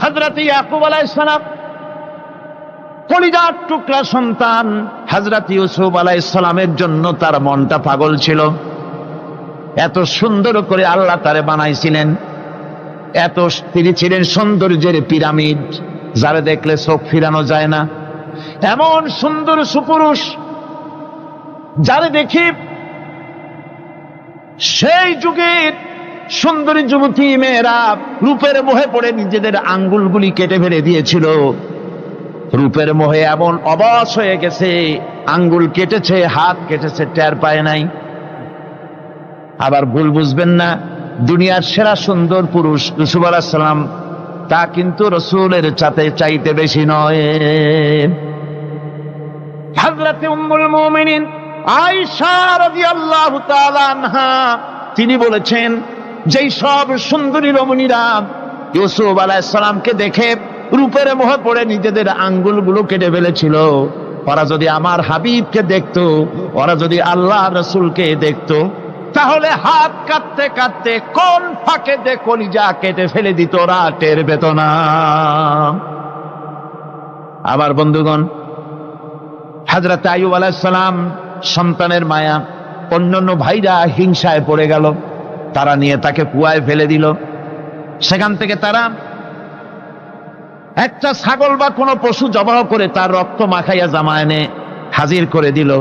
হযরত ইয়াকুব আলাইহিস সালাম কলিজার টুকরা সন্তান হযরত ইউসুফ আলাইহিস সালামের জন্য তার মনটা পাগল ছিল। এত সুন্দর করে আল্লাহ তারে বানাইছিলেন, এত তিনি ছিলেন সৌন্দর্যের পিরামিড, যারা দেখলে চোখ ফিরানো যায় না, এমন সুন্দর সুপুরুষ যারা দেখি সেই যুগের সুন্দরী যুবতী মেয়েরা রূপের মোহে পড়ে নিজেদের আঙ্গুলগুলি কেটে ফেলে দিয়েছিল। রূপের মোহে এমন অবশ হয়ে গেছে, আঙ্গুল কেটেছে, হাত কেটেছে, টের পায় নাই। আবার ভুল বুঝবেন না, দুনিয়ার সেরা সুন্দর পুরুষ ইউসুফ আলাইহিস সালাম, তা কিন্তু রাসূলের চাইতে বেশি নয়। হযরত উম্মুল মুমিনিন আয়েশা রাদিয়াল্লাহু তাআলা আনহা তিনি বলেছেন, যেই সব সুন্দরী রমণীরা ইউসুফ আলাইহিস সালামকে দেখে রূপের মোহে পড়ে নিজেদের আঙ্গুলগুলো কেটে ফেলেছিল, ওরা যদি আমার হাবিবকে দেখতো, ওরা যদি আল্লাহ রাসূলকে দেখতো, তাহলে হাত কাটতে কাটতে কোন ফাঁকে দে কলিজা কেটে ফেলে দিত, ওরা টের পেত না। আবার বন্ধুগণ, হযরত আইয়ুব আলাইহিস সালাম সন্তানের মায়া, অন্যান্য ভাইরা হিংসায় পড়ে গেল, তারা নিয়ে তাকে কুয়ায় ফেলে দিল। সেখান থেকে তারা একটা ছাগল বা কোনো পশু জবাহ করে তার রক্ত মাখাইয়া জামা এনে হাজির করে দিল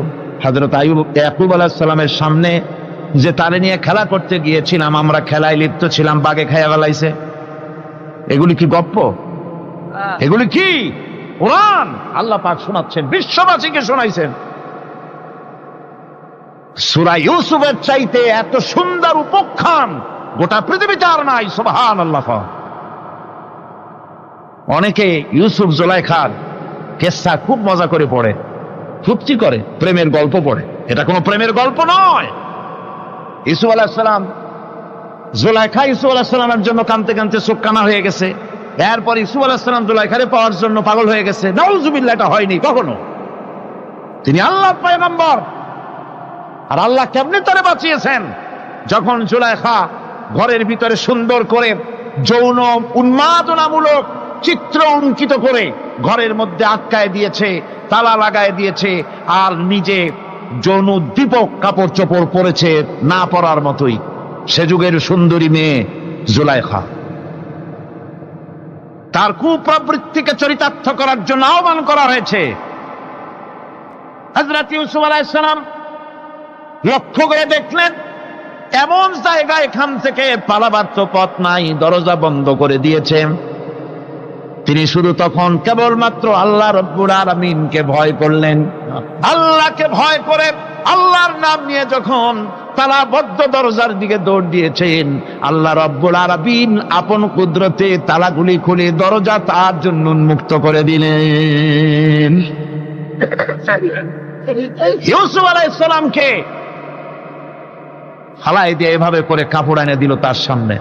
হযরত ইয়াকুব আলাইহিস সালামের সামনে, যে তারে নিয়ে খেলা করতে গিয়েছিলাম, আমরা খেলায় লিপ্ত ছিলাম, বাগে খাইয়া ফেলাইছে। এগুলি কি গপ্প? এগুলি কি কোরআন? আল্লাহ পাক শোনাচ্ছেন, বিশ্ববাসীকে শোনাইছেন। সূরা ইউসুফের চাইতে এত সুন্দর উপাখ্যান গোটা পৃথিবীতে আর নাই। সুবহানাল্লাহ। অনেকে ইউসুফ জুলাইখার কেসা খুব মজা করে পড়ে, ফুর্তি করে, প্রেমের গল্প পড়ে। এটা কোনো প্রেমের গল্প নয়। ইউসুফ আলাইহিস সালাম, জুলাইখা ইউসুফ আলাইহিস সালামের জন্য কাঁদতে কাঁদতে চোখ কানা হয়ে গেছে। এরপর ইউসুফ আলাইহিস সালাম জুলাইখারে পাওয়ার জন্য পাগল হয়ে গেছে। নাউজুবিল্লাহ, এটা হয়নি কখনো। তিনি আল্লাহর পয়গম্বর, আর আল্লাহ কেমনে তারে বাঁচিয়েছেন? যখন জুলাইখা ঘরের ভিতরে সুন্দর করে যৌন উন্মাদনামূলক চিত্র অঙ্কিত করে ঘরের মধ্যে আটকায় দিয়েছে, তালা লাগায় দিয়েছে, আর নিজে যৌন উদ্দীপক কাপড় চোপড় পরেছে না পরার মতোই। সে যুগের সুন্দরী মেয়ে জুলাইখা, তার কুপ্রবৃত্তিকে চরিতার্থ করার জন্য আহ্বান করা হয়েছে। হযরত ইউসুফ আলাইহিস সালাম লক্ষ্য করে দেখলেন এমন জায়গা, এখান থেকে পালাবার তো পথ নাই, দরজা বন্ধ করে দিয়েছে। তিনি শুধু তখন কেবলমাত্র আল্লাহ রব্বুল আলামিনকে ভয় করলেন। আল্লাহকে ভয় করে আল্লাহর নাম নিয়ে যখন তালাবদ্ধ দরজার দিকে দৌড় দিয়েছেন, আল্লাহ রব্বুল আলামিন আপন কুদরতে তালাগুলি খুলে দরজা তার জন্য উন্মুক্ত করে দিলেন। ইউসুফ আলাইহিস সালামকে ফালাই দিয়ে এভাবে করে কাপড় এনে দিল তার সামনে,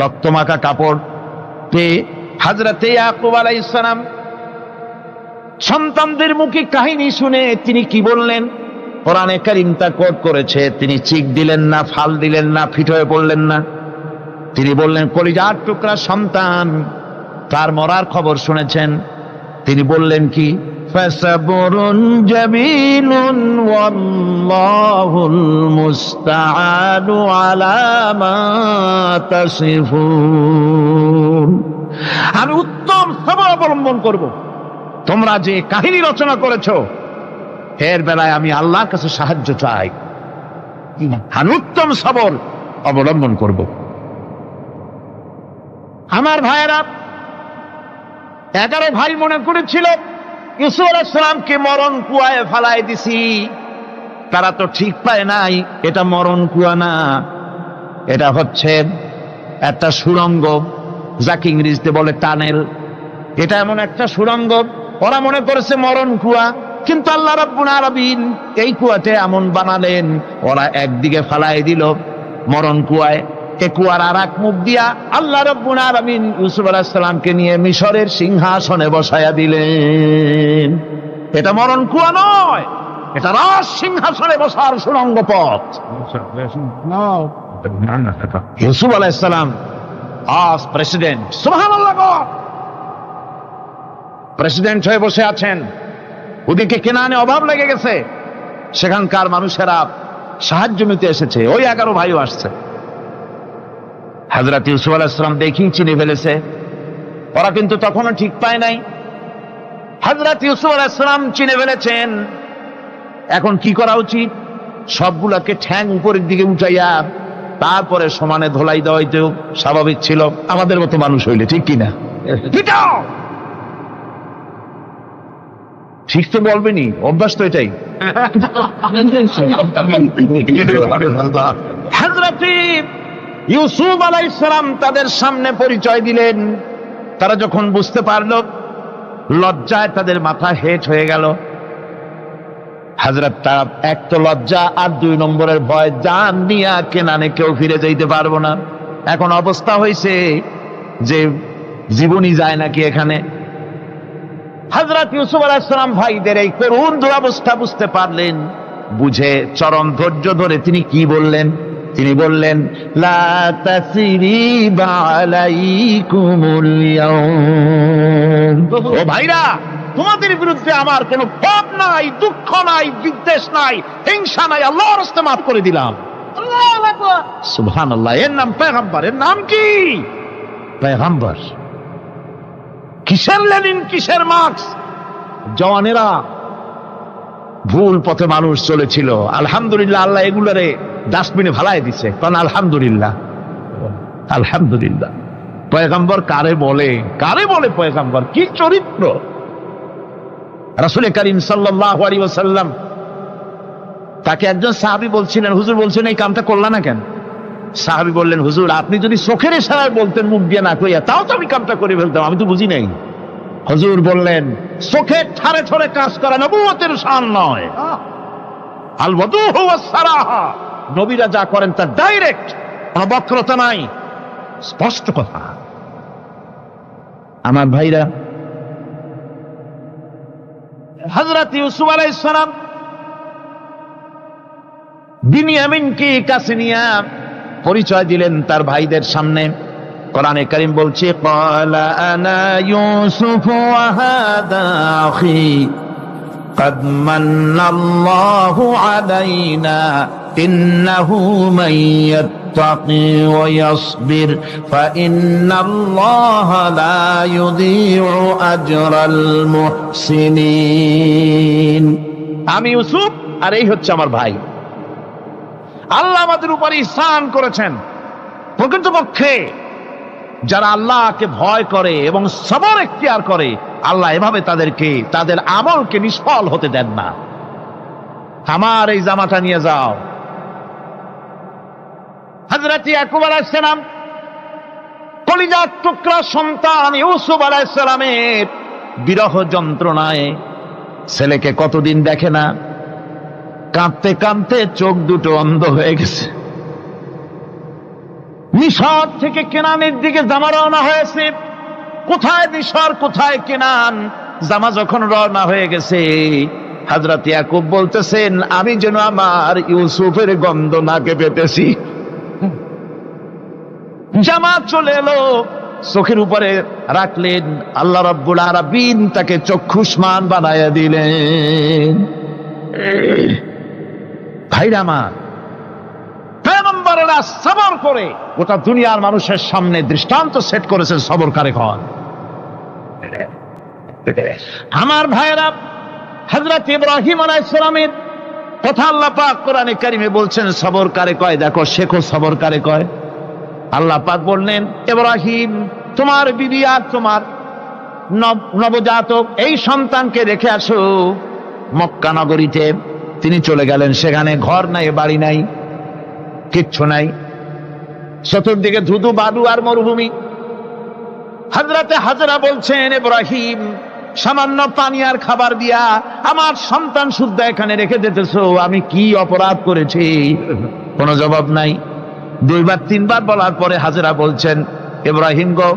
রক্তমাখা কাপড় পেয়ে হযরত ইয়াকুব আলাইহিস সালাম সন্তানদের মুখে কাহিনী শুনে তিনি কি বললেন? কোরআনে কারীম তা কোট করেছে। তিনি চিক দিলেন না, ফাল দিলেন না, ফিট হয়ে পড়লেন না। তিনি বললেন, কলিজার টুকরা সন্তান, তার মরার খবর শুনেছেন। তিনি বললেন কি? ফাসাবরুন জামিলুন ওয়াল্লাহুল মুস্তাআনু আলা মা তাসিফুন। আমি উত্তম সবর অবলম্বন করব। তোমরা যে কাহিনী রচনা করেছো এর বেলায় আমি আল্লাহর কাছে সাহায্য চাই। আমি উত্তম সবর অবলম্বন করব। আমার ভাইয়েরা, 11 ভাই মনে করেছিল ইউসুফ আলাইহিস সালামকে মরণ কুয়ায় ফালাই দিছি। তারা তো ঠিক পায় নাই, এটা মরণ কুয়া না, এটা হচ্ছে একটা সুড়ঙ্গ, যাকে ইংরেজিতে বলে টানেল। এটা এমন একটা সুড়ঙ্গ, ওরা মনে করেছে মরণ কুয়া, কিন্তু আল্লাহ রাব্বুল আলামিন এই কুয়াতে এমন বানালেন, ওরা একদিকে ফালাই দিল মরণ কুয়ায়, এ কুয়ার আর এক মুখ দিয়া আল্লাহ রাব্বুল আলামিন ইউসুফ আলাইহিস সালামকে নিয়ে মিশরের সিংহাসনে বসায়া দিলেন। এটা মরণ কুয়া নয়, এটা রাজ সিংহাসনে বসার সুড়ঙ্গ পথ। ইউসুফ আলাইহিস সালাম আজ প্রেসিডেন্ট, সুবহানাল্লাহ, প্রেসিডেন্ট হয়ে বসে আছেন। ওদিকে কেনানে অভাব লেগে গেছে, সেখানকার মানুষেরা সাহায্য নিতে এসেছে, ওই 11 ভাইও আসছে। হযরত ইউসুফ আলাইহিস সালাম দেখেই চিনে ফেলেছে, ওরা কিন্তু তখনও ঠিক পায় নাই। হযরত ইউসুফ আলাইহিস সালাম চিনে ফেলেছেন। এখন কি করা উচিত? সবগুলাকে ঠ্যাং উপরের দিকে উঠাইয়া তারপরে সমানে ধোলাই দেওয়াইতেও স্বাভাবিক ছিল, আমাদের মতো মানুষ হইলে, ঠিক কিনা? ঠিক তো বলবেনি, অভ্যাস তো এটাই। হযরত ইউসুফ আলাইহিস সালাম তাদের সামনে পরিচয় দিলেন। তারা যখন বুঝতে পারল, লজ্জায় তাদের মাথা হেট হয়ে গেল। হযরত তার এক তো লজ্জা, আর 2 নম্বরের ভয়, জান নিয়া কেনানে কেউ ফিরে যাইতে পারবো না। এখন অবস্থা হয়েছে যে জীবনই যায় নাকি এখানে। হযরত ইউসুফ আলাইহিস সালাম ভাইদের এই করুণ দুরবস্থা বুঝতে পারলেন। বুঝে চরম ধৈর্য ধরে তিনি কি বললেন? তিনি বললেন, লা তাসরিবা আলাইকুমুল ইয়াউম। ও ভাইরা, তোমাদের বিরুদ্ধে আমার কোনো পাপ নাই, দুঃখ নাই, বিদ্বেষ নাই, হিংসা নাই, আল্লাহর রাস্তে মাফ করে দিলাম। আল্লাহু আকবার, সুবহানাল্লাহ। এর নাম পয়গম্বর। এর নাম কি? পয়গম্বর। কিসের লেনিন, কিসের মার্কস? জওয়ানেরা, ভুল পথে মানুষ চলেছিল, আলহামদুলিল্লাহ আল্লাহ এগুলোরে ডাস্টবিনে ফালাই দিছে। কারণ আলহামদুলিল্লাহ, আলহামদুলিল্লাহ। পয়গম্বর কারে বলে? কারে বলে পয়গম্বর? কি চরিত্র! রাসূল করিম সাল্লাল্লাহু আলাইহি ওয়াসাল্লাম, তাকে একজন সাহাবী বলছিলেন, হুজুর বলছেন এই কামটা করলা না কেন? সাহাবী বললেন, হুজুর আপনি যদি চোখের ইশারায় বলতেন মুখ দিয়ে না কইয়া, তাও তো আমি কামটা করে ফেলতাম, আমি তো বুঝি নাই। হুজুর বললেন, চোখের ঠারে ঠারে কাজ করা নবুয়তের শান নয়। আল ওয়াদুহু ওয়াস সারাহা, নবীরা যা করেন তা ডাইরেক্ট, কোনো বক্রতা নাই, স্পষ্ট কথা। আমার ভাইরা, হযরত ইউসুফ আলাইহিস সালাম বিনিয়ামিনকে কাছে নিয়ে পরিচয় দিলেন তার ভাইদের সামনে। কোরআনে কারীম বলছে, ক্বালা আনা ইউসুফ ওয়া হাদা আখি قد من الله علينا إنه من يتقي ويصبر فإن الله لا يضيع أجر المحسنين। আমি ইউসুফ, আর এই হচ্ছে আমার ভাই। আল্লাহ আমাদের উপর ইহসান করেছেন। প্রকৃতপক্ষে যারা আল্লাহকে ভয় করে এবং সবর এখতিয়ার করে, আল্লাহ এভাবে তাদেরকে, তাদের আমলকে নিষ্ফল হতে দেন না। আমার এই জামাটা নিয়ে যাও। হযরত ইয়াকুব আলাইহিস সালাম, কলিজার টুকরা সন্তান ইউসুফ আলাইহিস সালামের বিরহ যন্ত্রণায় ছেলেকে কতদিন দেখে না, কাঁদতে কাঁদতে চোখ দুটো অন্ধ হয়ে গেছে। মিশর থেকে কেনানের দিকে জামা রওনা হয়েছে। কোথায় মিশর, কোথায় কেনান? জামা যখন রওনা হয়ে গেছে, হযরত ইয়াকুব বলতেছেন, আমি যেন আমার ইউসুফের গন্ধ নাকে পেতেছি। জামা চলে এলো, চোখের উপরে রাখলেন, আল্লাহ রাব্বুল আলামিন তাকে চক্ষুষ্মান বানায়া দিলেন। ভাইরা আমার, পয়গম্বরেরা সবর করে গোটা দুনিয়ার মানুষের সামনে দৃষ্টান্ত সেট করেছেন সবরকারী হন। আমার ভাইরা, হযরত ইব্রাহিম আলাইহিস সালামের কথা আল্লাহ পাক কোরআনে কারিমে বলছেন সবরকারী কয়, দেখো শেখো সবরকারী কয়। আল্লাহ পাক বললেন, ইব্রাহিম তোমার বিবি আর তোমার নবজাতক এই সন্তানকে রেখে আসো মক্কা নগরীতে। তিনি চলে গেলেন, সেখানে ঘর নাই, বাড়ি নাই, কিচ্ছু নাই, চতুর্দিকে ধুধু বালু আর মরুভূমি। হযরতে হাজরা বলছেন, ইব্রাহিম সামান্য পানি আর খাবার দিয়া আমার সন্তান শুদ্ধ এখানে রেখে যেতেছো, আমি কি অপরাধ করেছি? কোনো জবাব নাই। 2বার 3বার বলার পরে হাজরা বলছেন, ইব্রাহিম গো,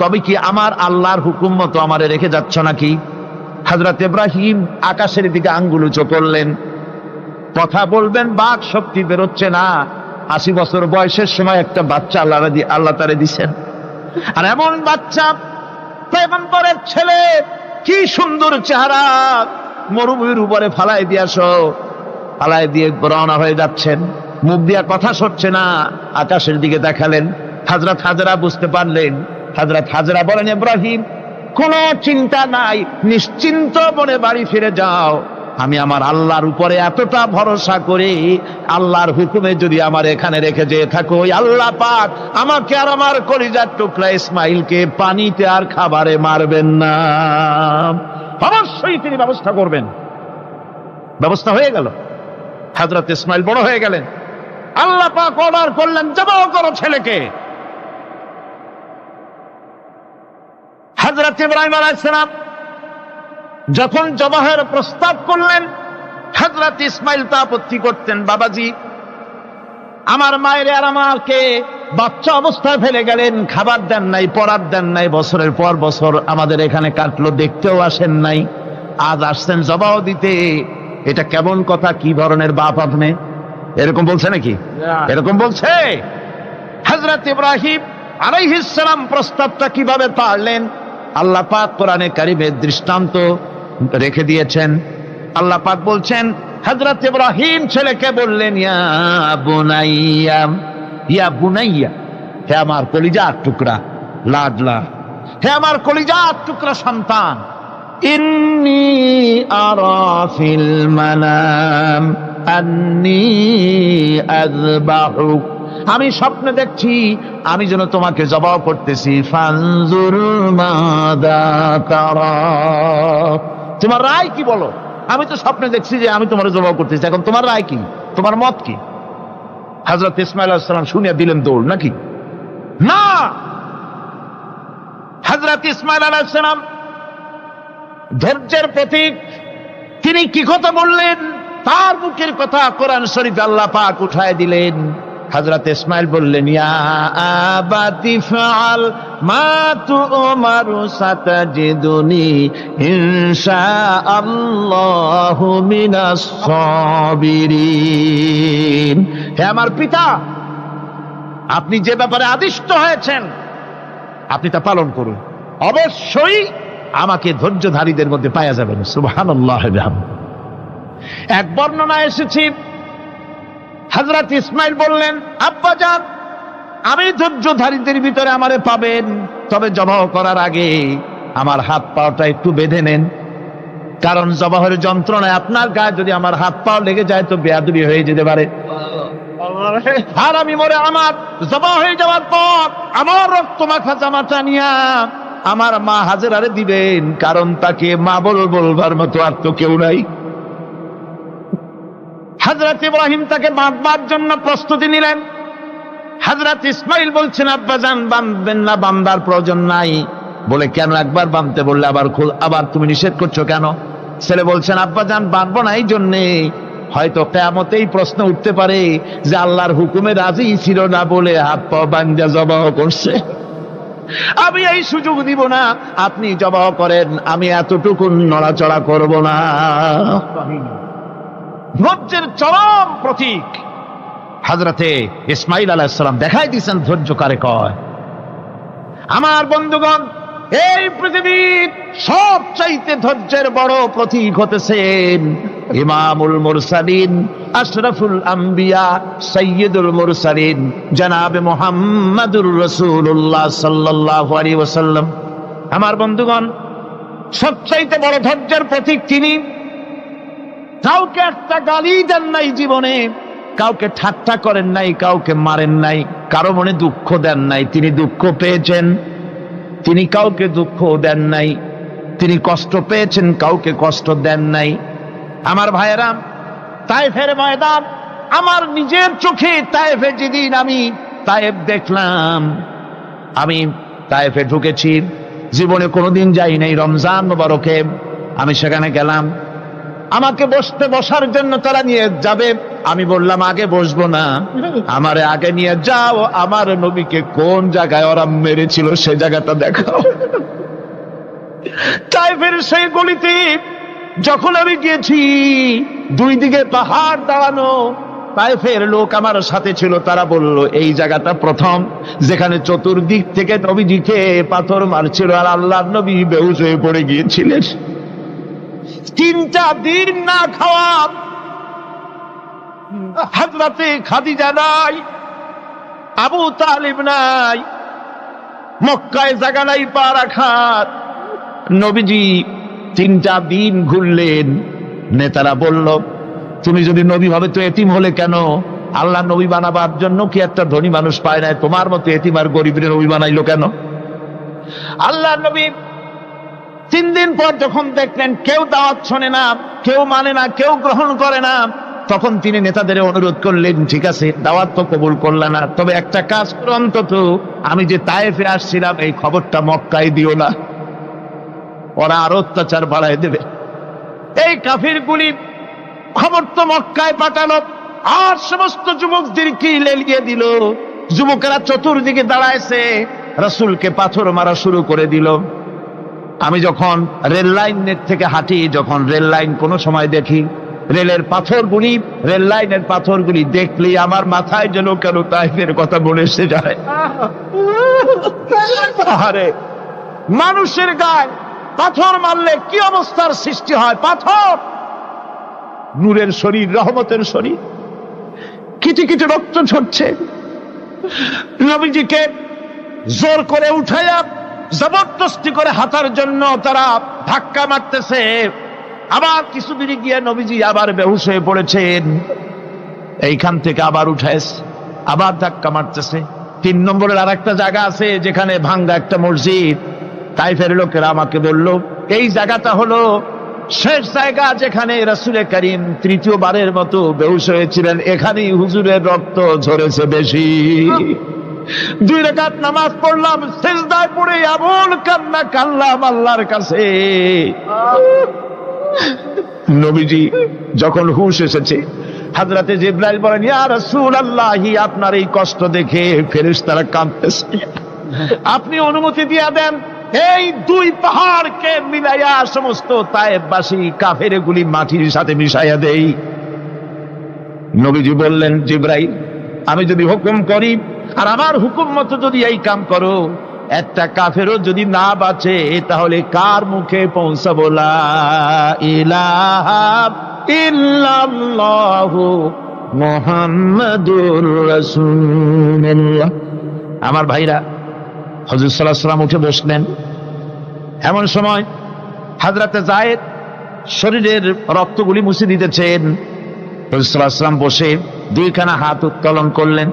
তবে কি আমার আল্লাহর হুকুম মতো আমারে রেখে যাচ্ছ নাকি? হযরত ইব্রাহিম আকাশের দিকে আঙ্গুল উঁচু করলেন। কথা বলবেন, বাক শক্তি বেরোচ্ছে না, 80 বছর বয়সের সময় একটা বাচ্চা আল্লাহ তারে দিছেন। আর এমন বাচ্চা, পয়গম্বরের ছেলে, কি সুন্দর চেহারা, মরুভূমির উপরে ফালাই দিয়ে রওনা হয়ে যাচ্ছেন, মুখ দিয়া কথা সরছে না, আকাশের দিকে দেখালেন। হযরত হাজরা বুঝতে পারলেন। হযরত হাজরা বলেন, ইব্রাহিম, কোনো চিন্তা নাই, নিশ্চিন্ত মনে বাড়ি ফিরে যাও। আমি আমার আল্লাহর উপরে এতটা ভরসা করি, আল্লাহর হুকুমে যদি আমার এখানে রেখে যেয়ে থাকো, আল্লাহ পাক আমাকে আর আমার কলিজার টুকরা ইসমাইলকে পানিতে আর খাবারে মারবেন না, অবশ্যই তিনি ব্যবস্থা করবেন। ব্যবস্থা হয়ে গেল। হযরত ইসমাইল বড় হয়ে গেলেন। আল্লাহ পাক অর্ডার করলেন, জবাহ করো ছেলেকে। হযরত ইব্রাহিম আলাইহিস সালাম যখন জবাহের প্রস্তাব করলেন, হযরত ইসমাইল তা আপত্তি করতেন, বাবাজি, আমার মায়ের আর আমাকে বাচ্চা অবস্থায় ফেলে গেলেন, খাবার দেন নাই, পড়ার দেন নাই, বছরের পর বছর আমাদের এখানে কাটলো, দেখতেও আসেন নাই, আজ আসছেন জবাহ দিতে, এটা কেমন কথা? কি ধরনের বাপ আপনি? এরকম বলছে নাকি? এরকম বলছে? হযরত ইব্রাহিম আলাইহিস সালাম প্রস্তাবটা কিভাবে পারলেন? আল্লাহ পাক কোরআনে কারিমের দৃষ্টান্ত রেখে দিয়েছেন। আল্লাহ পাক বলছেন, হযরত ইব্রাহিম ছেলেকে বললেন, ইয়া বুনাইয়া, ইয়া বুনাইয়া, হে আমার কলিজার টুকরা লাডলা, হে আমার কলিজার টুকরা সন্তান, ইন্নী আরা ফিল মানাম আন্নী আযবাহুক, আমি স্বপ্নে দেখছি আমি যেন তোমাকে জবাহ করতেছি, ফানজুর মাযা তারা, তোমার রায় কি বলো? আমি তো স্বপ্নে দেখছি যে আমি তোমার জবাহ করতেছি, এখন তোমার রায় কি, তোমার মত কি? হযরত ইসমাঈল আলাইহিস সালাম শুনিয়া দিলেন দৌড়, নাকি? না, হযরত ইসমাঈল আলাইহিস সালাম ধৈর্যের প্রতীক, তিনি কি কথা বললেন, তার মুখের কথা কোরআন শরীফে আল্লাহ পাক উঠায় দিলেন। হযরত ইসমাঈল বললেন, ইয়া আবাতি ফাআল মা তু'মারু সাতাজিদুনি ইনশাআল্লাহু মিনাস সাবিরিন, হে আমার পিতা, আপনি যে ব্যাপারে আদিষ্ট হয়েছেন আপনি তা পালন করুন, অবশ্যই আমাকে ধৈর্যধারীদের মধ্যে পাওয়া যাবেন। সুবহানাল্লাহ। এক বর্ণনা এসেছে, হযরত ইসমাঈল বললেন, আব্বাজান, আমি ধৈর্যধারীদের ভিতরে আমারে পাবেন, তবে জবাহ করার আগে আমার হাত পাটা একটু বেঁধে নেন, কারণ জবাহের যন্ত্রণায় আপনার গায়ে যদি আমার হাত পা লেগে যায় তো বেয়াদবি হয়ে যেতে পারে। আর আমি মরে আমার জবাহ হয়ে যাওয়ার পর আমার রক্ত মাখা জামাটা নিয়া আমার মা হাজেরারে দিবেন, কারণ তাকে মা বলবার মতো আর তো কেউ নাই। হযরত ইব্রাহিম তাকে বাঁধবার জন্য প্রস্তুতি নিলেন। হযরত ইসমাঈল বলছেন, আব্বাজান, বাঁধবেন না, বাঁধবার প্রয়োজন নাই। বলে, কেন? একবার বাঁধতে বললে আবার তুমি নিষেধ করছো কেন? ছেলে বলছেন, আব্বাজান, বাঁধবো না এই জন্যে, হয়তো কিয়ামতেই প্রশ্ন উঠতে পারে যে আল্লাহর হুকুমে রাজি ছিল না বলে হাত পা বাঁধা জবাহ করছে, আমি এই সুযোগ দিব না, আপনি জবাহ করেন, আমি এতটুকু নড়াচড়া করব না। ধৈর্যের চরম প্রতীক হযরতে ইসমাঈল আলাইহিস সালাম দেখাই দিয়েছেন ধৈর্য কারে কয়। আমার বন্ধুগণ, এই পৃথিবীর সবচাইতে ধৈর্যের বড় প্রতীক হতেছেন ইমামুল মুরসালিন, আশরাফুল আম্বিয়া, সাইয়্যিদুল মুরসালিন, জনাবে মুহাম্মাদুর রাসূলুল্লাহ সাল্লাল্লাহু আলাইহি ওয়াসাল্লাম। আমার বন্ধুগণ, সবচাইতে বড় ধৈর্যের প্রতীক তিনি। কাউকে একটা গালি দেন নাই জীবনে, কাউকে ঠাট্টা করেন নাই, কাউকে মারেন নাই, কারো মনে দুঃখ দেন নাই। তিনি দুঃখ পেয়েছেন, তিনি কাউকে দুঃখ দেন নাই। তিনি কষ্ট পেয়েছেন, কাউকে কষ্ট দেন নাই। আমার ভাইয়েরা, তায়েফের ময়দান, আমার নিজের চোখে তায়েফে যেদিন আমি তায়েফ দেখলাম, আমি তায়েফে ঢুকেছি, জীবনে কোনোদিন যাই নাই। রমজান মোবারকে আমি সেখানে গেলাম, আমাকে বসার জন্য তারা নিয়ে যাবে, আমি বললাম আগে বসবো না, আমারে আগে নিয়ে যাও, আমার নবীকে কোন জায়গায় ওরা মেরেছিল সেই জায়গাটা দেখাও। তায়েফের সেই গলিতে যখন আমি গিয়েছি, দুই দিকে পাহাড় দাঁড়ানো, তায়েফের লোক আমার সাথে ছিল, তারা বলল এই জায়গাটা প্রথম যেখানে চতুর্দিক থেকে নবীজিকে পাথর মারছিল আর আল্লাহর নবী বেহুশ হয়ে পড়ে গিয়েছিলেন। 3টা দিন না খাওয়া, হযরতে খাদিজা নাই, আবু তালিব নাই, মক্কায় জায়গা নাই পা রাখার। নবীজি 3টা দিন ঘুরলেন। নেতারা বলল তুমি যদি নবী ভাবে তো এতিম হলে কেন? আল্লাহ নবী বানাবার জন্য কি একটা ধনী মানুষ পায় না? তোমার মতো এতিম আর গরিবের নবী বানাইলো কেন? আল্লাহ নবী 3 দিন পর যখন দেখলেন কেউ দাওয়াত শোনে না, কেউ মানে না, কেউ গ্রহণ করে না, তখন তিনি নেতাদের অনুরোধ করলেন ঠিক আছে দাওয়াত তো কবুল করলে না, তবে একটা কাজ করো, অন্তত আমি যে তায়েফে আসছিলাম এই খবরটা মক্কায় দিও না, ওরা আরো অত্যাচার বাড়ায় দেবে। এই কাফিরগুলি খবর তো মক্কায় পাঠালো আর সমস্ত যুবকদেরকে লেলিয়ে দিল। যুবকেরা চতুর্দিকে দাঁড়াইছে, রাসূলকে পাথর মারা শুরু করে দিল। আমি যখন রেল লাইনের থেকে হাঁটি, যখন রেল লাইন কোনো সময় দেখি, রেলের পাথরগুলি, রেল লাইনের পাথরগুলি দেখলেই আমার মাথায় যেন কেন তায়েফের কথা মনে এসে যায়। আরে মানুষের গায়ে পাথর মারলে কি অবস্থার সৃষ্টি হয়? পাথর নূরের শরীর, রহমতের শরীর, কিটি কিটি রক্ত ঝরছে। নবীজিকে জোর করে উঠাইয়া জবরদস্তি করে হাঁটার জন্য তারা ধাক্কা মারতেছে। আবার কিছুদিন গিয়ে নবীজি আবার বেহুশ হয়ে পড়েছেন, এইখান থেকে আবার উঠাইছে, আবার ধাক্কা মারতেছে। 3 নম্বরের আর একটা জায়গা আছে যেখানে ভাঙ্গা একটা মসজিদ। তায়েফের লোকেরা আমাকে বলল এই জায়গাটা হলো শেষ জায়গা যেখানে রাসূল করিম 3য়বারের মতো বেহুশ হয়েছিলেন, এখানেই হুজুরের রক্ত ঝরেছে বেশি। 2 রাকাত নামাজ পড়লাম, সিজদায় পড়ে এমন কান্না কাঁদলাম আল্লাহর কাছে। নবীজি যখন হুঁশ এসেছে, হযরতে জিবরাইল বলেন ইয়া রাসূলুল্লাহ, আপনার এই কষ্ট দেখে ফেরেশতারা কাঁদতেছে, আপনি অনুমতি দিয়ে দেন এই 2 পাহাড়কে মিলাইয়া সমস্ত তায়েফবাসী কাফেরগুলি মাটির সাথে মিশাইয়া দেই। নবীজি বললেন জিবরাইল, আমি যদি হুকুম করি আর আমার হুকুম মতো যদি এই কাম করো, একটা কাফেরও যদি না বাঁচে তাহলে কার মুখে পৌঁছাবো লা ইলাহা ইল্লাল্লাহু মুহাম্মাদুর রাসূলুল্লাহ। আমার ভাইরা, হুজুর সাল্লাল্লাহু আলাইহি ওয়াসাল্লাম উঠে বসলেন। এমন সময় হযরতে যায়েদ শরীরের রক্তগুলি মুছে দিতেছেন। হুজুর সাল্লাল্লাহু আলাইহি ওয়াসাল্লাম বসে 2খানা হাত উত্তোলন করলেন।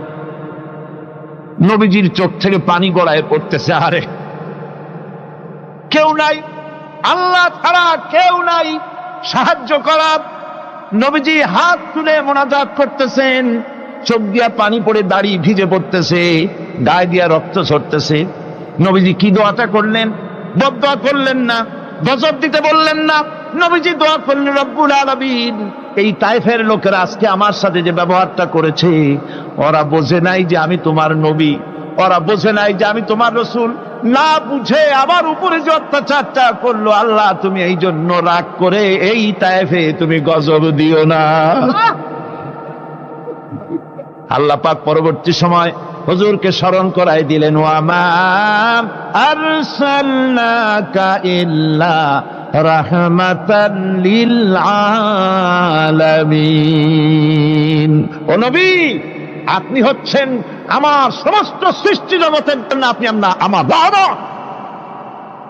নবীজির চোখ থেকে পানি গড়ায় পড়তেছে। আরে কেউ নাই, আল্লাহ ছাড়া কেউ নাই সাহায্য করার। নবীজি হাত তুলে মোনাজাত করতেছেন, চোখ দিয়া পানি পড়ে দাড়ি ভিজে পড়তেছে, গায়ে দিয়া রক্ত ঝরতেছে। নবীজি কি দোয়াটা করলেন? বদদোয়া করলেন না, গজব দিতে বললেন না। নবীজি দোয়া করলেন রব্বুল আলামিন, এই তায়েফের লোকেরা আজকে আমার সাথে যে ব্যবহারটা করেছে, ওরা বোঝে নাই যে আমি তোমার নবী, ওরা বোঝে নাই যে আমি তোমার রাসূল, না বুঝে আমার উপরে যে অত্যাচারটা করলো, আল্লাহ তুমি এই জন্য রাগ করে এই তায়েফে তুমি গজব দিও না। আল্লাহ পাক পরবর্তী সময় হুজুরকে স্মরণ করাই দিলেন, ওয়া মা আরসালনাকা ইল্লা রাহমাতাল লিল আলামিন। ও নবী, আপনি হচ্ছেন আমার সমস্ত সৃষ্টি জগতের জন্য, আপনি আমার রহমত,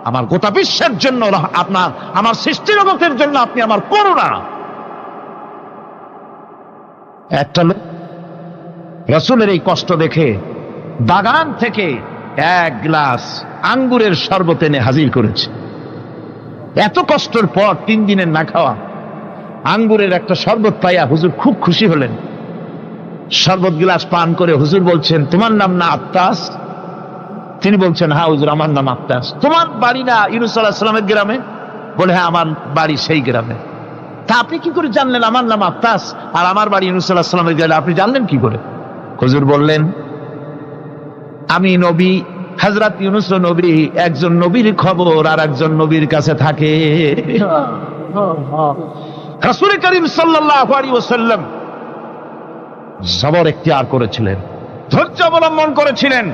আমার গোটা বিশ্বের জন্য আপনার, আমার সৃষ্টি জগতের জন্য আপনি আমার করুণা। একটা লোক রাসূলের এই কষ্ট দেখে বাগান থেকে 1 গ্লাস আঙ্গুরের শরবত এনে হাজির করেছে। এত কষ্টের পর 3 দিনের না খাওয়া আঙ্গুরের একটা শরবত পাইয়া হুজুর খুব খুশি হলেন। শরবত গ্লাস পান করে হুজুর বলছেন, তোমার নাম না আত্তাস? তিনি বলছেন, হ্যাঁ হুজুর আমার নাম আত্তাস। তোমার বাড়ি না ইউনূস আলাইহিস সালামের গ্রামে? বলে, হ্যাঁ আমার বাড়ি সেই গ্রামে। তা আপনি কি করে জানলেন আমার নাম আত্তাস আর আমার বাড়ি ইউনূস আলাইহিস সালামের গ্রামে? আপনি জানলেন কি করে? হুজুর বললেন, আমি নবী, হযরত ইউনূস নবী, একজন নবীর খবর আর একজন নবীর কাছে থাকে। রাসূল করিম সাল্লাল্লাহু আলাইহি ওয়াসাল্লাম সবর ইখতিয়ার করেছিলেন, ধৈর্য অবলম্বন করেছিলেন।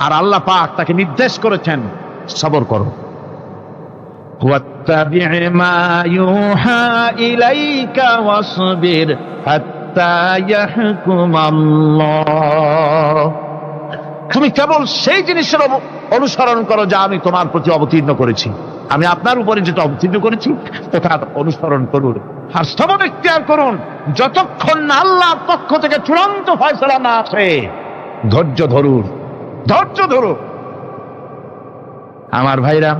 আর আল্লাহ পাক তাকে নির্দেশ করেছেন সবর করো। ওয়াত্তাবি' মা ইউহা ইলাইকা ওয়াসবির হাত্তা ইয়াহকুমাল্লাহ। তুমি কেবল সেই জিনিসের অনুসরণ করো যা আমি তোমার প্রতি অবতীর্ণ করেছি। আমি আপনার উপরে যেটা অবতীর্ণ করেছি ওটা অনুসরণ করুন, আর সবর ইখতিয়ার করুন যতক্ষণ না আল্লাহর পক্ষ থেকে চূড়ান্ত ফয়সালা না আসে। ধৈর্য ধরুন, ধৈর্য ধরুন। আমার ভাইরা,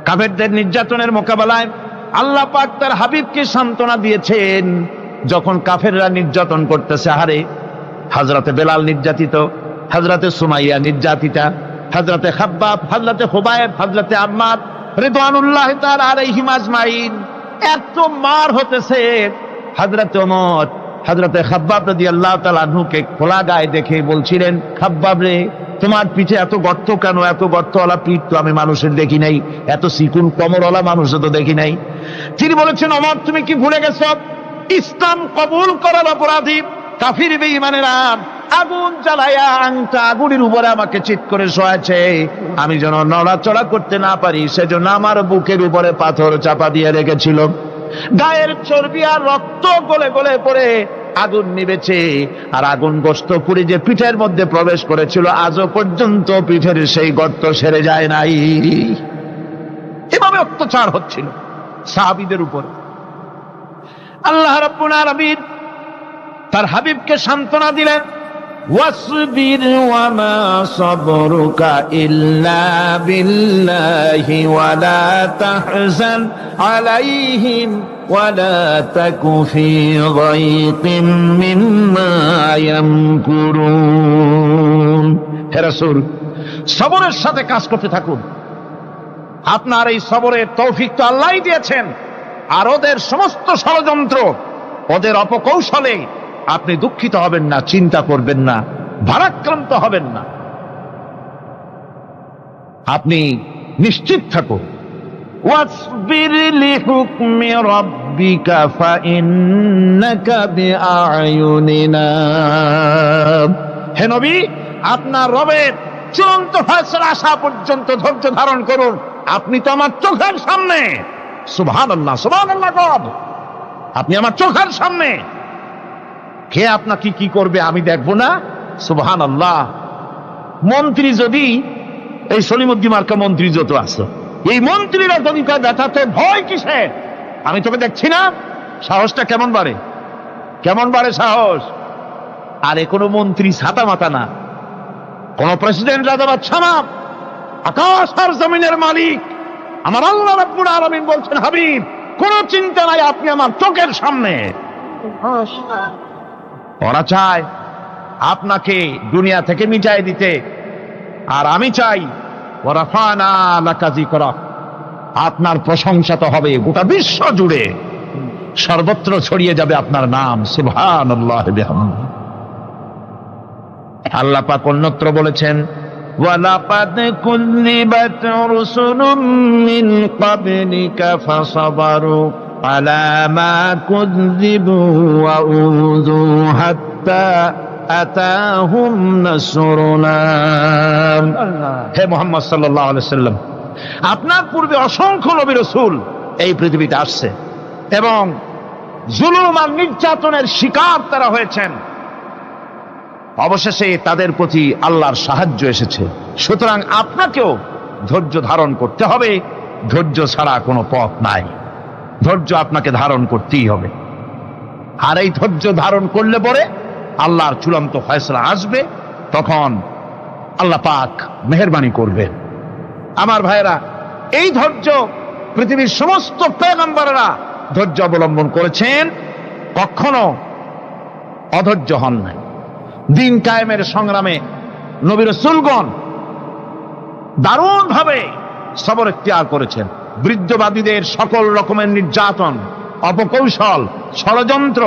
কাফেরদের নির্যাতনের মোকাবেলায় আল্লাহ পাক তার হাবিবকে সান্ত্বনা দিয়েছেন। যখন কাফেররা নির্যাতন করতেছে, হারে হযরতে বেলাল নির্যাতিত, হযরতে সুমাইয়া নির্যাতিতা, হযরতে খাব্বাব, হযরতে খুবাইব, হযরতে আম্মার রিদওয়ানুল্লাহ তাআলা আলাইহিম আজমাইন, এত মার হতেছে। হযরতে ওমর হযরতে খাব্বাব রাদিয়াল্লাহু তাআলা আনহুকে খোলা গায়ে দেখে বলছিলেন, খাব্বাব রে, তোমার পিঠে এত গর্ত কেন? এত গর্তওয়ালা পিঠ তো আমি মানুষের দেখি নাই, এত চিকুন কোমরওয়ালা মানুষও তো দেখি নাই। তিনি বলেছেন, ওমর তুমি কি ভুলে গেছো? ইসলাম কবুল করার অপরাধী কাফির বেঈমানেরা আগুন জ্বালায়া আংটা আগুনের উপরে আমাকে চিৎ করে শোয়াছে। আমি যেন নড়াচড়া করতে না পারি সেজন্য আমার বুকের উপরে পাথর চাপা দিয়ে রেখেছিল। গায়ের চর্বি আর রক্ত গলে গলে পড়ে আগুন নিবেছে, আর আগুন গোশত পুড়ে যে পিঠের মধ্যে প্রবেশ করেছিল আজও পর্যন্ত পিঠের সেই গর্ত সেরে যায় নাই। এভাবে অত্যাচার হচ্ছিল সাহাবীদের উপর। আল্লাহ রাব্বুল আলামিন তার হাবিবকে সান্ত্বনা দিলেন, ওয়াসবির ওয়া মা সাবরুকা ইল্লা বিল্লাহি ওয়া লা তাহজান আলাইহিম ওয়া লা তাকু ফি যায়কিম মিম্মা ইয়ামকুরুন। হে রাসূল, সবরের সাথে কাজ করতে থাকুন। আপনার এই সবরের তৌফিক তো আল্লাহই দিয়েছেন, আর ওদের সমস্ত ষড়যন্ত্র, ওদের অপকৌশলে আপনি দুঃখিত হবেন না, চিন্তা করবেন না, ভারাক্রান্ত হবেন না। আপনি নিশ্চিত থাকুন। ওয়াসবির লিহুকমি রাব্বিকা ফাইন্নাকা বিআয়ুনিনা। হে নবী, আপনার রবের চূড়ান্ত ফয়সালা আসা পর্যন্ত ধৈর্য ধারণ করুন। আপনি তো আমার চোখের সামনে। সুবহানাল্লাহ, সুবহানাল্লাহ। আপনি আমার চোখের সামনে, কে আপনাকে কি করবে আমি দেখবো না? সুবহানাল্লাহ। মন্ত্রী যদি, এই সলিমুদ্দিন মার্কা মন্ত্রী যত আছে, এই মন্ত্রীরা যদি দেখাতে ভয় কিসে? আমি তোকে দেখছি না? সাহসটা কেমন বাড়ে, কেমন বাড়ে সাহস। আরে কোনো মন্ত্রী ছাতা মাতা না, কোন প্রেসিডেন্ট রাজা বাদশা না, আকাশ আর জমিনের মালিক আমার আল্লাহ রাব্বুল আলামিন বলছেন, হাবিব কোনো চিন্তা নাই, আপনি আমার চোখের সামনে। ওরা চায় আপনাকে দুনিয়া থেকে মিটাই দিতে, আর আমি চাই ওয়ারাফানা লাকা যিকরাক, আপনার প্রশংসা তো হবে গোটা বিশ্ব জুড়ে, সর্বত্র ছড়িয়ে যাবে আপনার নাম। সুবহানাল্লাহি বিহামদিহি। আল্লাহ পাক অন্যত্র বলেছেন, ওয়ালাকাদ কুযযিবাত রুসুলুম মিন ক্বাবলিকা ফাসাবারু আলা মা কুযযিবু ওয়া উযু হাত্তা আতাহুম নাসরুনা। হে মুহাম্মদ সাল্লাল্লাহু আলাইহি ওয়াসাল্লাম, আপনার পূর্বে অসংখ্য নবী রাসূল এই পৃথিবীতে আসছে এবং জুলুম আর নির্যাতনের শিকার তারা হয়েছেন। অবশেষে তাদের প্রতি আল্লাহর সাহায্য এসেছে। সুতরাং আপনাকেও ধৈর্য ধারণ করতে হবে। ধৈর্য ছাড়া কোনো পথ নাই, ধৈর্য আপনাকে ধারণ করতেই হবে। আর এই ধৈর্য ধারণ করলে পরে আল্লাহর চূড়ান্ত ফয়সালা আসবে, তখন আল্লাহ পাক মেহেরবানি করবেন। আমার ভাইরা, এই ধৈর্য পৃথিবীর সমস্ত পয়গম্বররা ধৈর্য অবলম্বন করেছেন, কখনো অধৈর্য হন নাই। দিন কায়েমের সংগ্রামে নবী রাসূলগণ দারুণ ভাবে সবর ইখতিয়ার করেছেন। বৃদ্ধবাদীদের সকল রকমের নির্যাতন, অপকৌশল, ষড়যন্ত্র,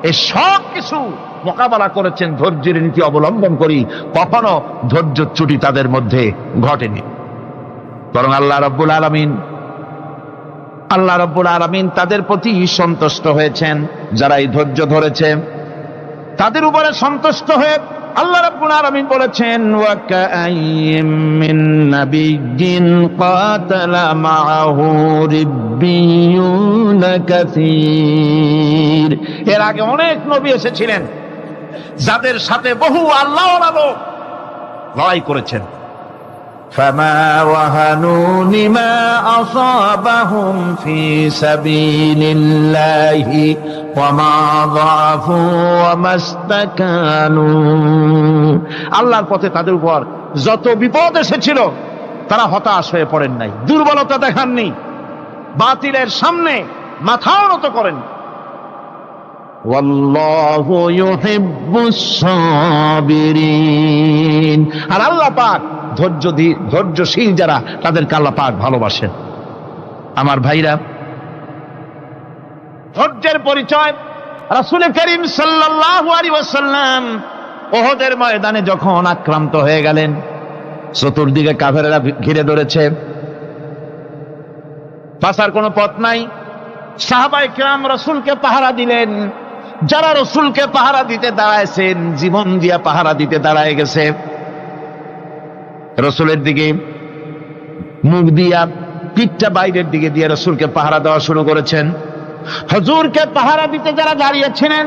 এই সব কিছু মোকাবেলা করেছেন ধৈর্যের নীতি অবলম্বন করি। কখনো ধৈর্যচ্যুতি তাদের মধ্যে ঘটেনি, বরং আল্লাহ রাব্বুল আলামিন তাদের প্রতি সন্তুষ্ট হয়েছেন যারা এই ধৈর্য ধরেছে। তাদের উপরে সন্তুষ্ট হয়ে আল্লাহ রাব্বুল আলামিন বলেছেন, ওয়া কাআইয়্যিম মিন নাবিয়্যিন কাতালা মাআহু রিব্বিয়ুনা কাসীর। এর আগে অনেক নবী এসেছিলেন যাদের সাথে বহু আল্লাহওয়ালা লোক লড়াই করেছেন। فما وهنوا لما أصابهم في سبيل الله وما ضعفوا وما استكانوا। আল্লাহর পথে তাদের উপর যত বিপদ এসেছিল তারা হতাশ হয়ে পড়েন নাই, দুর্বলতা দেখাননি, বাতিলের সামনে মাথাও নত করেন। ওয়াল্লাহু ইউহিব্বুস সাবিরিন। আর আল্লাহ পাক ধৈর্যশীল যারা তাদেরকে আল্লাহ পাক ভালোবাসেন। আমার ভাইরা, ধৈর্যের পরিচয় রাসূল করিম সাল্লাল্লাহু আলাইহি ওয়াসাল্লাম উহুদের ময়দানে যখন আক্রান্ত হয়ে গেলেন, চতুর্দিকে কাফেররা ঘিরে ধরেছে, বাঁচার কোনো পথ নাই। সাহাবায়ে কেরাম রাসূলকে পাহারা দিলেন। যারা রাসূলকে পাহারা দিতে দাঁড়ায়ছেন, জীবন দিয়া পাহারা দিতে দাঁড়ায় গেছে, রাসূলের দিকে মুখ দিয়া, পিঠটা বাইরের দিকে দিয়ে রাসূলকে পাহারা দেওয়া শুরু করেছেন। হুজুরকে পাহারা দিতে যারা দাঁড়িয়েছিলেন,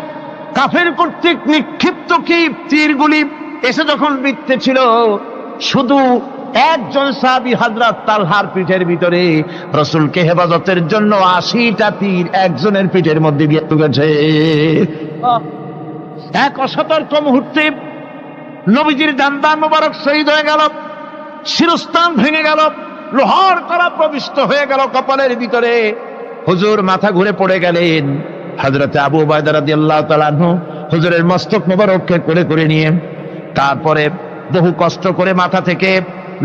কাফের কর্তৃক নিক্ষিপ্ত কি তীরগুলি এসে যখন বিঁধতেছিল, শুধু একজন সাহাবী হযরত তালহার পিঠের ভিতরে রাসূলকে হেফাজতের জন্য 80টা তীর একজনের পিঠের মধ্যে দিয়ে ঢুকেছে। এক অসতর্ক মুহূর্তে নবীজির দান্দান মোবারক শহীদ হয়ে গেল, শিরস্থান ভেঙে গেল, লোহার কড়া প্রবিষ্ট হয়ে গেল কপালের ভিতরে। হুজুর মাথা ঘুরে পড়ে গেলেন। হযরত আবু উবাইদা রাদিয়াল্লাহু তাআলা আনহু হুজুরের মস্তক মোবারককে কোলে করে নিয়ে তারপরে বহু কষ্ট করে মাথা থেকে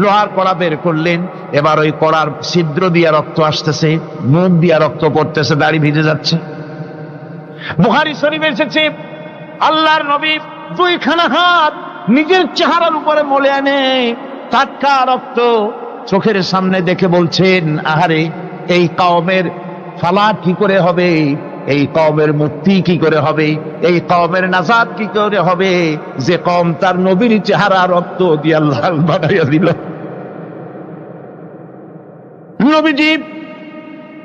লোহার কড়া বের করলেন। এবার ওই কড়ার ছিদ্র দিয়ে রক্ত আসতেছে, মুখ দিয়ে রক্ত পড়তেছে, দাড়ি ভিজে যাচ্ছে। বুখারী শরীফে এসেছে, আল্লাহর নবী দুইখানা হাত নিজের চেহারার উপরে মলে আনে টাটকা রক্ত চোখের সামনে দেখে বলছেন, আহারে, এই কওমের ফালাত কি করে হবে, এই কওমের মুক্তি কি করে হবে, এই কওমের নাজাত কি করে হবে, যে কওম তার নবীর চেহারা রক্ত দিয়ে লাল বানাইয়া দিল। নবীজি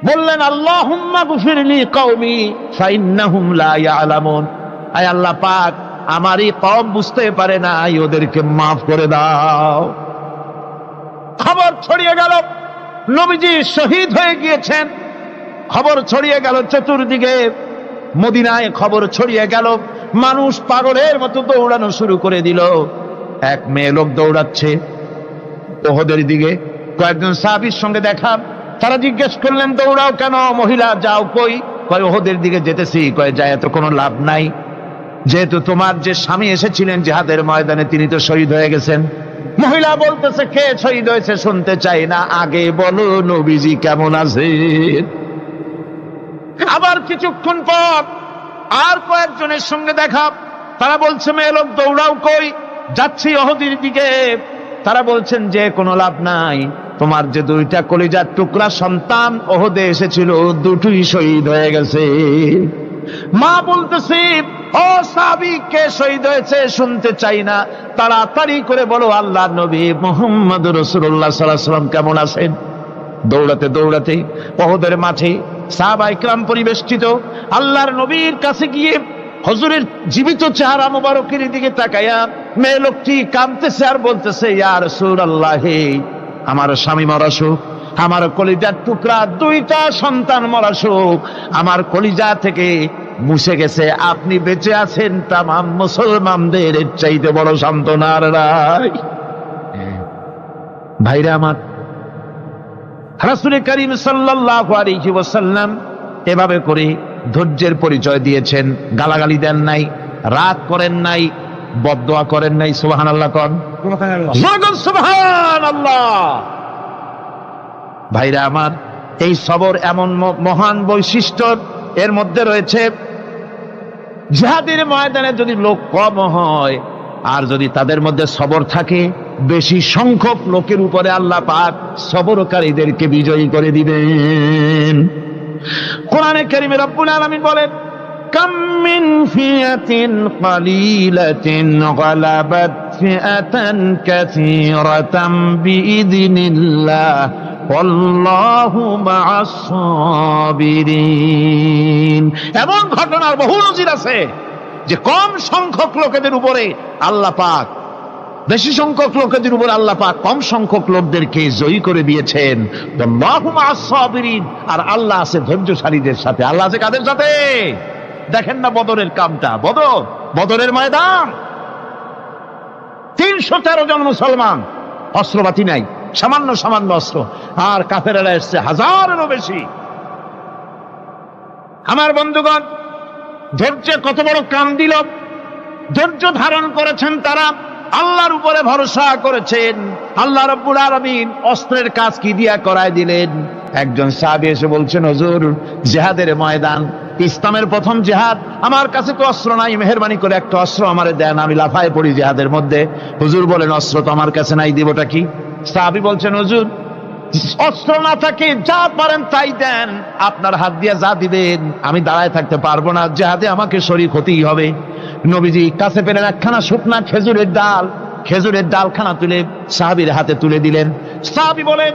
বললেন, আল্লাহুম্মা গফিরলি কওমি ফাইন্নাহুম লা ইয়ালামুন। আয় আল্লাহ পাক, আমার এই কওম বুঝতে পারে না, ওদেরকে মাফ করে দাও। খবর ছড়িয়ে গেল নবীজি শহীদ হয়ে গিয়েছেন। খবর ছড়িয়ে গেল চতুর্দিকে, মদিনায় খবর ছড়িয়ে গেল। মানুষ পাগলের মতো দৌড়ানো শুরু করে দিল। এক মেয়ে লোক দৌড়াচ্ছে উহুদের দিকে। কয়েকজন সাহাবীর সঙ্গে দেখা, তারা জিজ্ঞেস করলেন, দৌড়াও কেন? মহিলা, যাও কই? কয়, উহুদের দিকে যেতেছি। কয়, যায় তো কোনো লাভ নাই, যেহেতু তোমার যে স্বামী এসেছিলেন জিহাদের ময়দানে তিনি তো শহীদ হয়ে গেছেন। মহিলা বলতেছে, কে শহীদ হয়েছে শুনতে চাই না, আগে বলো নবীজি কেমন আছে। আবার কিছুক্ষণ পর আর কয়েকজনের সঙ্গে দেখা, তারা বলছে, মেয়ে লোক দৌড়াও কই? যাচ্ছি উহুদের দিকে। তারা বলছেন যে কোনো লাভ নাই, তোমার যে দুইটা কলিজার টুকরা সন্তান উহুদে এসেছিল দুটোই শহীদ হয়ে গেছে। মা বলতেছে, ও সাহাবী, কে শহীদ হয়েছে শুনতে চাই না, তাড়াতাড়ি করে বলো আল্লাহর নবী মুহাম্মদ রাসূলুল্লাহ সাল্লাল্লাহু আলাইহি ওয়াসাল্লাম কেমন আছেন। দৌড়াতে দৌড়াতে উহুদের মাঠে সাহাবায়ে কেরাম পরিবেষ্টিত। আল্লাহর নবীর কাছে গিয়ে হুজুরের জীবিত চেহারা মোবারকের দিকে তাকায়া মেয়ে লোকটি কাঁদতেছে আর বলতেছে, ইয়া রাসূলুল্লাহ, আমার স্বামী মরা শোক, আমার কলিজার টুকরা দুইটা সন্তান মরা শোক আমার কলিজা থেকে মুছে গেছে, আপনি বেঁচে আছেন, তামাম মুসলমানদের এর চাইতে বড় সান্ত্বনা আর নাই। ভাইরা আমার, রাসূল করিম সাল্লাল্লাহু আলাইহি ওয়াসাল্লাম এভাবে করে ধৈর্যের পরিচয় দিয়েছেন। গালাগালি দেন নাই, রাগ করেন নাই, বদদোয়া করেন নাই। সুবহানাল্লাহ কোন, সুবহানাল্লাহ। ভাইরা আমার, এই সবর এমন মহান বৈশিষ্ট্য এর মধ্যে রয়েছে, জিহাদের ময়দানে যদি লোক কম হয় আর যদি তাদের মধ্যে সবর থাকে, বেশি সংখ্যক লোকের উপরে আল্লাহ পাক সবরকারীদেরকে বিজয়ী করে দিবেন। কোরআনে কারীমে রব্বুল আলামিন বলেন, কাম মিন ফিয়াতিন কালিলাতিন গালাবাত ফিআতান কাসীরাতাম বিইذনিল্লাহ ওয়াল্লাহু মা'আস সাবিরিন। এমন ঘটনার বহু নজির আছে যে কম সংখ্যক লোকেদের উপরে আল্লাহ পাক, বেশি সংখ্যক লোকেদের উপর আল্লাহ পাক কম সংখ্যক লোকদেরকে জয়ী করে দিয়েছেন। আল্লাহু মা'আস সাবিরিন, আর আল্লাহ আছে ধৈর্যশালীদের সাথে। আল্লাহ আছে কাদের সাথে? দেখেন না বদরের কামটা, বদরের ময়দান, 313 জন মুসলমান, অস্ত্রপাতি নাই, সামান্য অস্ত্র, আর কাফেরেরা এসছে হাজারেরও বেশি। আমার বন্ধুগণ, ধৈর্যে কত বড় কাম দিল! ধৈর্য ধারণ করেছেন তারা, আল্লাহর উপরে ভরসা করেছেন। আল্লাহ রাব্বুল আলামিন অস্ত্রের কাজ কি দিয়া করায় দিলেন। একজন সাহাবী এসে বলছেন, হুজুর, জিহাদের ময়দান, ইসলামের প্রথম জিহাদ, আমার কাছে তো অস্ত্র নাই, মেহেরবানি করে একটা অস্ত্র আমারে দেন, আমি লাফায় পড়ি জিহাদের মধ্যে। হুজুর বলেন, অস্ত্র তো আমার কাছে নাই, দিবটা কি? সাহাবী বলছেন, হুজুর, অস্ত্র না থাকে যা পারেন তাই দেন, আপনার হাত দিয়ে যা দিবেন আমি দাঁড়ায় থাকতে পারবো না, জিহাদে আমাকে শরীক হতেই হবে। নবীজি কাছে পেলেন একখানা শুকনা খেজুরের ডালখানা তুলে সাহাবীর হাতে তুলে দিলেন। সাহাবী বলেন,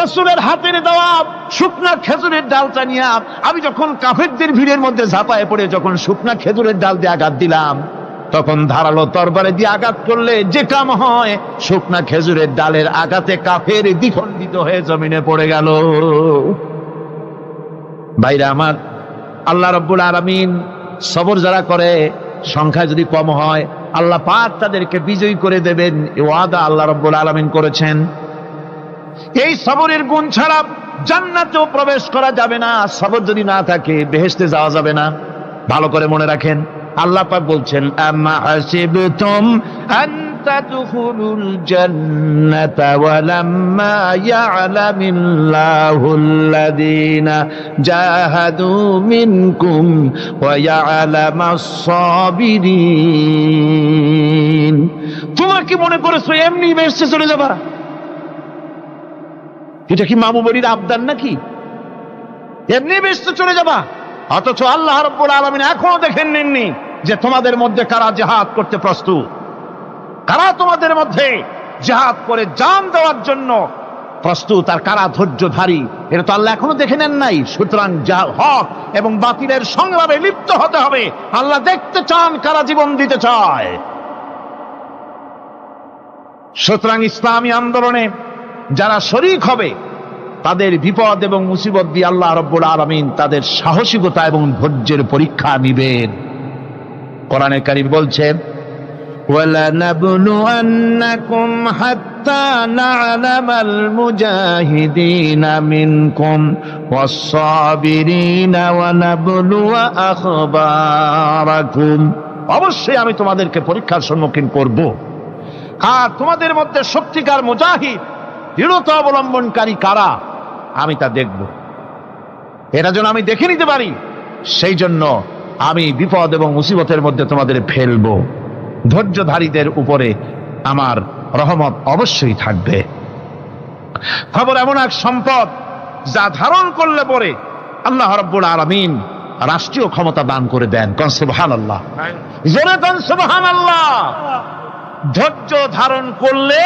রাসূলের হাতের দেওয়া শুকনা খেজুরের ডালটা নিয়ে আমি যখন কাফেরদের ভিড়ের মধ্যে ঝাঁপায় পড়ে যখন শুকনা খেজুরের ডাল দিয়ে আঘাত দিলাম, তখন ধারালো তরবারে দিয়ে আঘাত করলে যে কাম হয়, শুকনা খেজুরের ডালের আঘাতে কাফের দ্বিখণ্ডিত হয়ে জমিনে পড়ে গেল। ভাইরা আমার, আল্লাহ রাব্বুল আলামিন সবর যারা করে, সংখ্যায় যদি কম হয়, আল্লাহ পাক তাদেরকে বিজয়ী করে দেবেন, এই ওয়াদা আল্লাহ রাব্বুল আলামিন করেছেন। এই সবরের গুণ ছাড়া জান্নাতেও প্রবেশ করা যাবে না। সবর যদি না থাকে বেহেশতে যাওয়া যাবে না। ভালো করে মনে রাখেন, আল্লাহ পাক বলছেন, আম্মা হাসিবতুম আন তাদখুলুল জান্নাতা ওয়া লাম্মা ইয়া'লামিল্লাহুল্লাযীনা জাহাদু মিনকুম ওয়া ইয়া'লামাস সাবিরিন। তোমরা কি মনে করেছো এমনি বেহেশতে চলে যাবা? এটা কি মামু বাড়ির আবদার নাকি? এমনি বেহেশতে চলে যাবা? অথচ আল্লাহ রাব্বুল আলামিন এখনো দেখেন নেননি যে তোমাদের মধ্যে কারা জিহাদ করতে প্রস্তুত, কারা তোমাদের মধ্যে জিহাদ করে জান দেওয়ার জন্য প্রস্তুত, আর কারা ধৈর্যধারী, এটা তো আল্লাহ এখনো দেখে নেন নাই। সুতরাং হক এবং বাতিলের সংগ্রামে লিপ্ত হতে হবে। আল্লাহ দেখতে চান কারা জীবন দিতে চায়। সুতরাং ইসলামী আন্দোলনে যারা শরীক হবে, তাদের বিপদ এবং মুসিবত দিয়ে আল্লাহ রাব্বুল আলামিন তাদের সাহসিকতা এবং ধৈর্যের পরীক্ষা নিবেন। কোরআনে কারীম বলছেন, ওয়ালানাবলুয়ান্নাকুম হাত্তা না'লামাল মুজাহিদিনা মিনকুম ওয়াস-সাবিরিনা ওয়া নাবলুয়া আখবারাকুম। অবশ্যই আমি তোমাদেরকে পরীক্ষার সম্মুখীন করব, আর তোমাদের মধ্যে সত্যিকার মুজাহিদ, দৃঢ়তা অবলম্বনকারী কারা, আমি তা দেখব। এটা যেন আমি দেখে নিতে পারি, সেই জন্য আমি বিপদ এবং মুসিবতের মধ্যে তোমাদের ফেলবো। ধৈর্যধারীদের উপরে আমার রহমত অবশ্যই থাকবে। খবর এমন এক সম্পদ যা ধারণ করলে পরে আল্লাহ রাব্বুল আলামিন রাষ্ট্রীয় ক্ষমতা দান করে দেন। কোন সুবহানাল্লাহ, জোরে কোন সুবহানাল্লাহ। ধৈর্য ধারণ করলে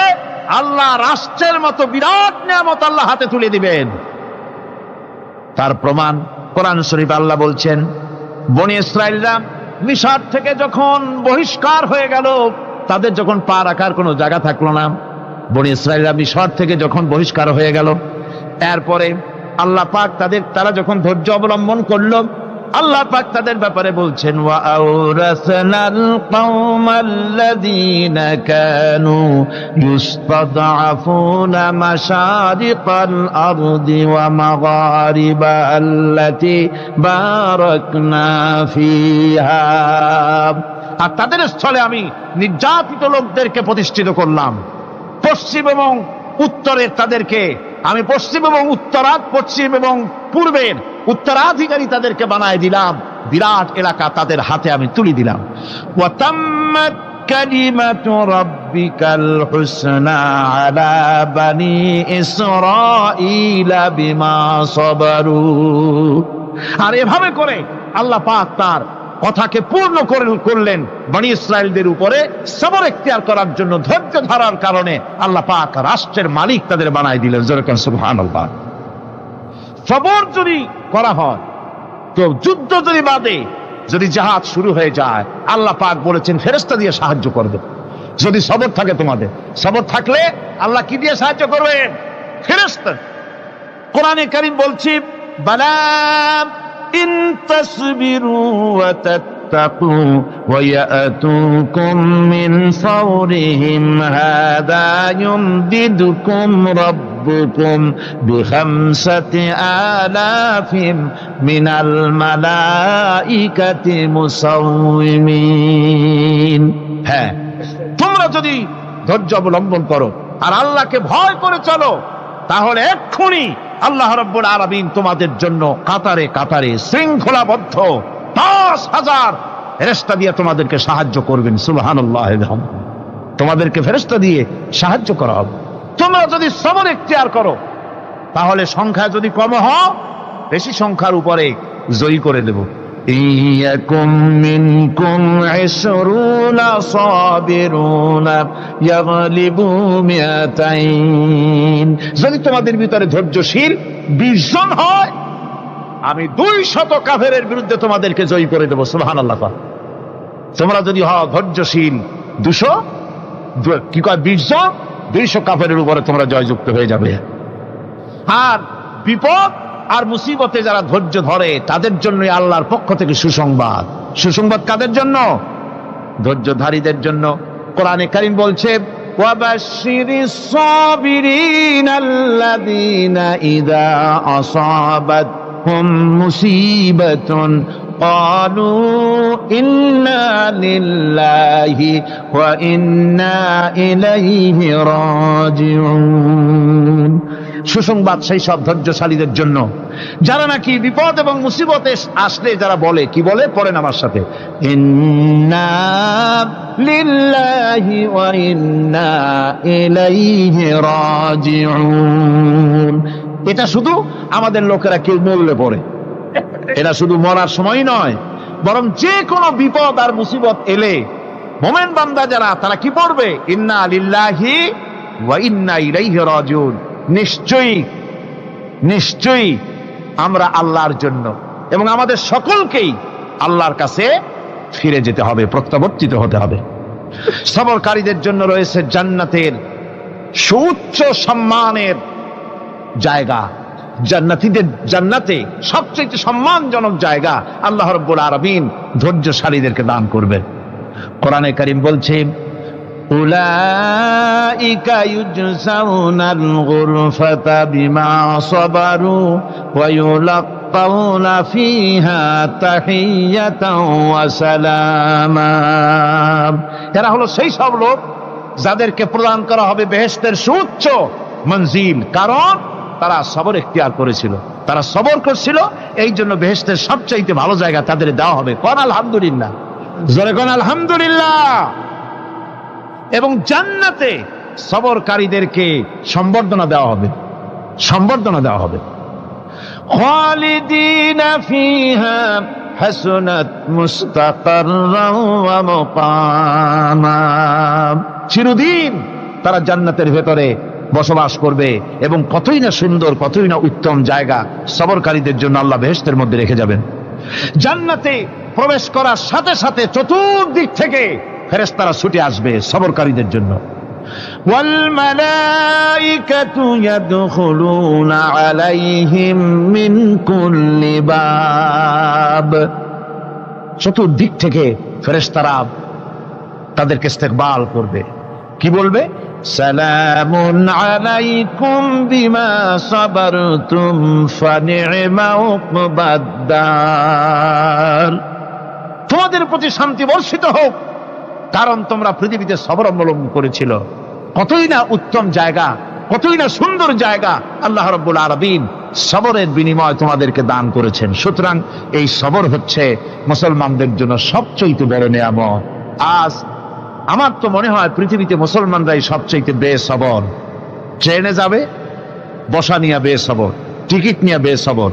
আল্লাহ রাষ্ট্রের মতো বিরাট নিয়ামত আল্লাহ হাতে তুলে দিবেন। তার প্রমাণ কোরআন শরীফ আল্লাহ বলছেন, বনি ইসরাইলরা মিশর থেকে যখন বহিষ্কার হয়ে গেল, তাদের যখন পা রাখার কোনো জায়গা থাকলো না, বনি ইসরাইলরা মিশর থেকে যখন বহিষ্কার হয়ে গেল, এরপরে আল্লাহ পাক তারা যখন ধৈর্য অবলম্বন করলো, আল্লাহ পাক তাদের ব্যাপারে বলছেন, ওয়া আওরাসনাল কওমাল্লাযীনা কানু ইউসতাদআফুনা মাশারিকাল আরদি ওয়া মাগারিবা আল্লাতী বারাকনা ফিহা। আর তাদের স্থলে আমি নির্যাতিত লোকদেরকে প্রতিষ্ঠিত করলাম। পশ্চিম এবং উত্তরের তাদেরকে আমি পশ্চিম এবং পূর্বের উত্তরাধিকারী তাদেরকে বানায় দিলাম। বিরাট এলাকা তাদের হাতে আমি তুলে দিলাম। ওয়া তাম্মাত কালিমাতু রাব্বিকাল হুসনা আলা বানি ইসরাঈলা বিমা সাবারু। আর এভাবে করে আল্লাহ পাক তার কথাকে পূর্ণ করলেন বনি ইসরায়েলদের উপরে সবর এখতিয়ার করার জন্য, ধৈর্য ধরার কারণে আল্লাহ পাক রাষ্ট্রের মালিক তাদের বানাই দিলেন। যেরকম সুবহানাল্লাহ। সবর যদি করা হয় তো যুদ্ধ যদি বাদে, যদি জাহাজ শুরু হয়ে যায়, আল্লাহ পাক বলেছেন ফেরেশতা দিয়ে সাহায্য করবে। যদি সবর থাকে তোমাদের, সবর থাকলে আল্লাহ কি দিয়ে সাহায্য করবেন? ফেরেশতা। কোরআনে কারীম বলছে বালা ইন তাসবিরু ওয়া তাত্তাকু ওয়া ইয়াতুকুম মিন ফাওরিহিম হাদা ইউমদিদুকুম রাব্বুকুম বিখামসাতি আলাফিন মিনাল মালাইকাতি মুসাউমিন। হ্যাঁ, তোমরা যদি ধৈর্য অবলম্বন করো আর আল্লাহকে ভয় করে চলো, তাহলে এক্ষুনি আল্লাহ রাব্বুল আলামিন তোমাদের জন্য কাতারে কাতারে শৃঙ্খলাবদ্ধ 10,000 ফেরেশতা দিয়ে তোমাদেরকে সাহায্য করবেন। সুবহানাল্লাহ। তোমাদেরকে ফেরেশতা দিয়ে সাহায্য করা হবে। তোমরা যদি সবর এখতিয়ার করো, তাহলে সংখ্যা যদি কম হও, বেশি সংখ্যার উপরে জয়ী করে দেব। ইয়াকুম মিনকুম 20 সাবিরুনা ইয়াগলিবু মিয়াতাইন। যদি তোমাদের ভিতরে ধৈর্যশীল 20 জন হয়, আমি 200 কাফেরের বিরুদ্ধে তোমাদেরকে জয়ী করে দেব। সুবহানাল্লাহ। তোমরা যদি হও ধৈর্যশীল 200, কি কয় 20 জন, 200 কাফেরের উপরে তোমরা জয়যুক্ত হয়ে যাবে। আর বিপদ আর মুসিবতে যারা ধৈর্য ধরে তাদের জন্য আল্লাহর পক্ষ থেকে সুসংবাদ। সুসংবাদ কাদের জন্য? ধৈর্যধারীদের জন্য। কোরআনে কারীম বলছে ওয়াবাশশিরিস সাবিরিনাল্লাযীনা ইযা আসাবাতহুম মুসিবাতুন ক্বালু ইন্না লিল্লাহি ওয়া ইন্না ইলাইহি রাজিউন। সুসংবাদ সেই সব ধৈর্যশালীদের জন্য যারা নাকি বিপদ এবং মুসিবতে আসলে যারা বলে, কি বলে? পড়েন আমার সাথে, ইন্না লিল্লাহি ওয়া ইন্না ইলাইহি রাজিউন। এটা শুধু আমাদের লোকেরা কেউ মরলে পড়ে, এটা শুধু মরার সময় নয়, বরং যে কোনো বিপদ আর মুসিবত এলে মুমিন বান্দা যারা, তারা কি পড়বে? ইন্না লিল্লাহি ওয়া ইন্না ইলাইহি রাজিউন। নিশ্চয়ই নিশ্চয়ই আমরা আল্লাহর জন্য এবং আমাদের সকলকেই আল্লাহর কাছে ফিরে যেতে হবে, প্রত্যাবর্তিত হতে হবে। সবরকারীদের জন্য রয়েছে জান্নাতের সুউচ্চ সম্মানের জায়গা। জান্নাতে সবচেয়ে সম্মানজনক জায়গা আল্লাহ রাব্বুল আলামিন ধৈর্যশালীদেরকে দান করবেন। কোরআনে কারীম বলছে উলাইকা ইউজসাউনাল গুরফাতা বিমা সাবারু ওয়া ইউলাক্কাউনা ফিহা তাহিয়াতাও ওয়া সালামা। এরা হলো সেই সব লোক যাদেরকে প্রদান করা হবে বেহেশতের সুউচ্চ মঞ্জিল, কারণ তারা সবর এখতিয়ার করেছিল, তারা সবর করছিল, এই জন্য বেহেশতের সবচাইতে ভালো জায়গা তাদের দেওয়া হবে। কোন আলহামদুলিল্লাহ, জোরে কোন আলহামদুলিল্লাহ। এবং জান্নাতে সবরকারীদেরকে সম্বর্ধনা দেওয়া হবে, সম্বর্ধনা দেওয়া হবে। খালিদিনা ফিহা হাসনাত মুস্তাকাররাও ওয়া মুকামা। চিরদিন তারা জান্নাতের ভেতরে বসবাস করবে এবং কতই না সুন্দর, কতই না উত্তম জায়গা সবরকারীদের জন্য আল্লাহ বেহেশতের মধ্যে রেখে যাবেন। জান্নাতে প্রবেশ করার সাথে সাথে চতুর্দিক থেকে ফেরেশতারা ছুটে আসবে সবরকারীদের জন্য। ওয়াল মালাইকাতু ইয়াদখুলুনা আলাইহিম মিন কুল্লি বাব। চতুর্দিক থেকে ফেরেশতারা তাদেরকে ইস্তেকবাল করবে, কি বলবে? সালামুন আলাইকুম বিমা সাবারতুম ফানি'মা উকবাদ-দার। তোমাদের প্রতি শান্তি বর্ষিত হোক, কারণ তোমরা পৃথিবীতে সবর অবলম্বন করেছিল। কতই না উত্তম জায়গা, কতই না সুন্দর জায়গা আল্লাহ রাব্বুল আলামিন সবরের বিনিময় তোমাদেরকে দান করেছেন। সুতরাং এই সবর হচ্ছে মুসলমানদের জন্য সবচেয়ে বড় নিয়ামত। আজ আমার তো মনে হয় পৃথিবীতে মুসলমানরাই সবচেয়ে বেসবর। ট্রেনে যাবে, বসা নিয়ে বেসবর, টিকিট নিয়ে বেসবর,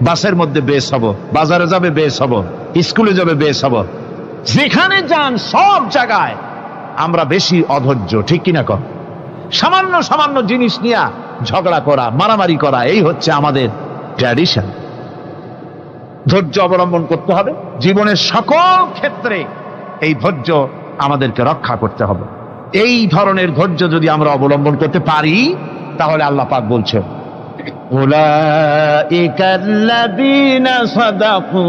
বাসের মধ্যে বেসবর, বাজারে যাবে বেসবর, স্কুলে যাবে বেসবর, যেখানে যান সব জায়গায় আমরা বেশি অধৈর্য, ঠিক কিনা কর? সামান্য সামান্য জিনিস নিয়ে ঝগড়া করা, মারামারি করা, এই হচ্ছে আমাদের ট্র্যাডিশন। ধৈর্য অবলম্বন করতে হবে জীবনের সকল ক্ষেত্রে। এই ধৈর্য আমাদেরকে রক্ষা করতে হবে। এই ধরনের ধৈর্য যদি আমরা অবলম্বন করতে পারি, তাহলে আল্লাহ পাক বলছেন, উলাইকাল্লাযীনা সাদাকু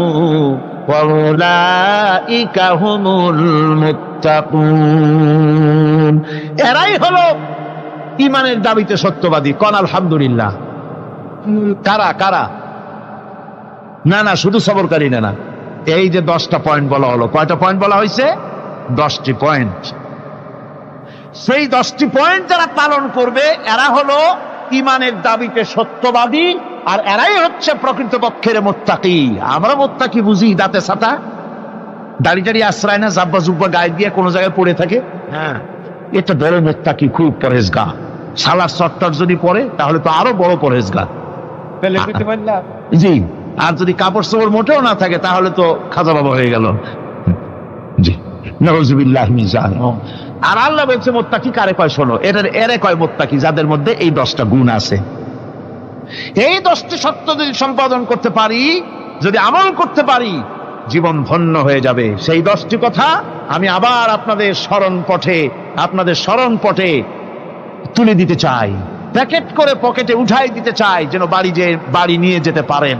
ওয়া উলাইকা হুমুল মুত্তাকুন। এরাই হলো ঈমানের দাবিতে সত্যবাদী। কোন আলহামদুলিল্লাহ। কারা কারা? না না, শুধু সবরকারী না। এই যে 10টা পয়েন্ট বলা হলো, কয়টা পয়েন্ট বলা হয়েছে? 10টি পয়েন্ট। সেই 10টি পয়েন্ট যারা পালন করবে এরা হলো ঈমানের দাবিতে সত্যবাদী, আর এরাই হচ্ছে প্রকৃতপক্ষের মুত্তাকি। আমরা মুত্তাকি বুঝি দাঁতে ছাতা, দাড়ি টাড়ি আশ্রয় না, জাব্বা জুব্বা গায়ে দিয়ে কোনো জায়গায় পড়ে থাকে। হ্যাঁ, এটা বড় মুত্তাকি, খুব পরহেজগার। সালার চট্টর যদি পড়ে তাহলে তো আরো বড় পরহেজগার। জি, আর যদি কাপড় চোপড় মোটেও না থাকে তাহলে তো খাজা বাবা হয়ে গেল। জি, নাউযুবিল্লাহি মিন যালিক। আর আল্লাহ বলছে মুত্তাকি কারে কয় শোনো, এরে কয় মুত্তাকি যাদের মধ্যে এই 10টা গুণ আছে। এই 10টি সত্য যদি সম্পাদন করতে পারি, যদি আমল করতে পারি, জীবন ধন্য হয়ে যাবে। সেই 10টি কথা আমি আবার আপনাদের স্মরণ পটে তুলে দিতে চাই, প্যাকেট করে পকেটে উঠাই দিতে চাই, যেন বাড়ি নিয়ে যেতে পারেন।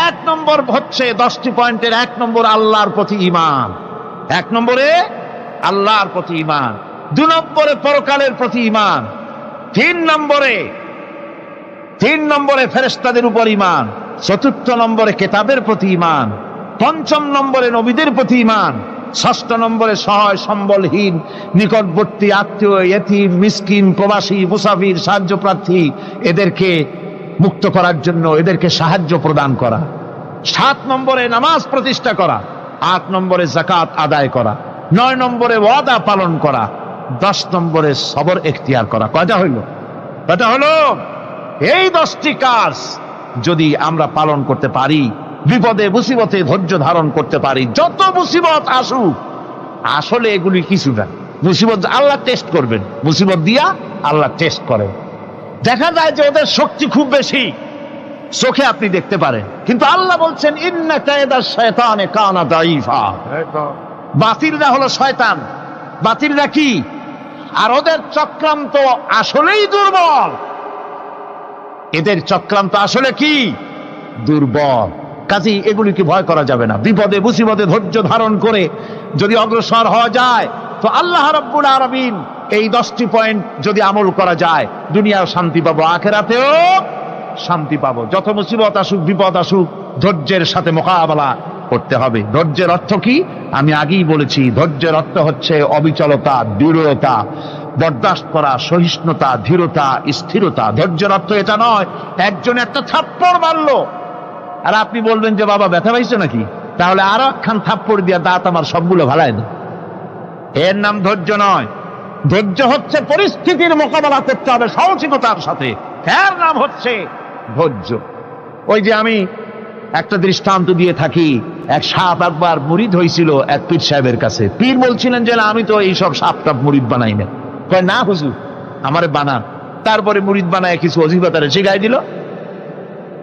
1 নম্বর হচ্ছে 10টি পয়েন্টের 1 নম্বর আল্লাহর প্রতি ঈমান। 1 নম্বরে আল্লাহর প্রতি ঈমান, 2 নম্বরে পরকালের প্রতি ঈমান, 3 নম্বরে ফেরেশতাদের উপর ঈমান, 4র্থ নম্বরে কিতাবের প্রতি ঈমান, 5ম নম্বরে নবীদের প্রতি ঈমান, 6ষ্ঠ নম্বরে সহায় সম্বলহীন নিকটবর্তী আত্মীয়, ইয়েতিম, মিসকিন, প্রবাসী, মুসাফির, সাহায্য প্রার্থী, এদেরকে মুক্ত করার জন্য এদেরকে সাহায্য প্রদান করা, 7 নম্বরে নামাজ প্রতিষ্ঠা করা, 8 নম্বরে যাকাত আদায় করা, 9 নম্বরে ওয়াদা পালন করা, 10 নম্বরে সবর এখতিয়ার করা। কয়টা হলো? এই 10টি কাজ যদি আমরা পালন করতে পারি, বিপদে মুসিবতে ধৈর্য ধারণ করতে পারি, যত মুসিবত আসুক, আসলে এগুলি কিছু না। মুসিবত আল্লাহ টেস্ট করবেন, মুসিবত দিয়া আল্লাহ টেস্ট করেন। দেখা যায় যে ওদের শক্তি খুব বেশি, চোখে আপনি দেখতে পারেন, কিন্তু আল্লাহ বলছেন ইন্না কায়দা শায়তানে কানা দাঈফা। বাতিলরা হলো শয়তান। বাতিলরা কি? আর ওদের চক্রান্ত আসলেই দুর্বল। এদের চক্রান্ত আসলে কি? দুর্বল। কাজেই এগুলিকে ভয় করা যাবে না। বিপদে মুসিবতে ধৈর্য ধারণ করে যদি অগ্রসর হওয়া যায়, তো আল্লাহ রাব্বুল আলামিন এই 10টি পয়েন্ট যদি আমল করা যায়, দুনিয়াও শান্তি পাবো, আখিরাতেও শান্তি পাবো। যত মুসিবত আসুক, বিপদ আসুক, ধৈর্যের সাথে মোকাবেলা করতে হবে। ধৈর্যের অর্থ কি? আমি আগেই বলেছি, ধৈর্যের অর্থ হচ্ছে অবিচলতা, দৃঢ়তা, বরদাস্ত করা, সহিষ্ণুতা, ধীরতা, স্থিরতা। ধৈর্যের অর্থ এটা নয় একজন একটা থাপ্পড় মারলো আর আপনি বলবেন যে বাবা ব্যথা পাইছে নাকি, তাহলে আরো একখান থাপ্পড় দিয়া দাঁত আমার সবগুলো ভালায় না। এর নাম ধৈর্য নয়। ধৈর্য হচ্ছে পরিস্থিতির মোকাবেলা করতে হবে সাহসিকতার সাথে, এর নাম হচ্ছে ধৈর্য। ওই যে আমি একটা দৃষ্টান্ত দিয়ে থাকি, এক সাপ একবার মুরিদ হয়েছিল এক পীর সাহেবের কাছে। পীর বলছিলেন যে আমি তো এইসব সাপ টাপ মুরিদ বানাই না। কয় না হুজুর, আমারে বানান। তারপরে মুরিদ বানায় কিছু অজিফাতারে শিখাই দিল,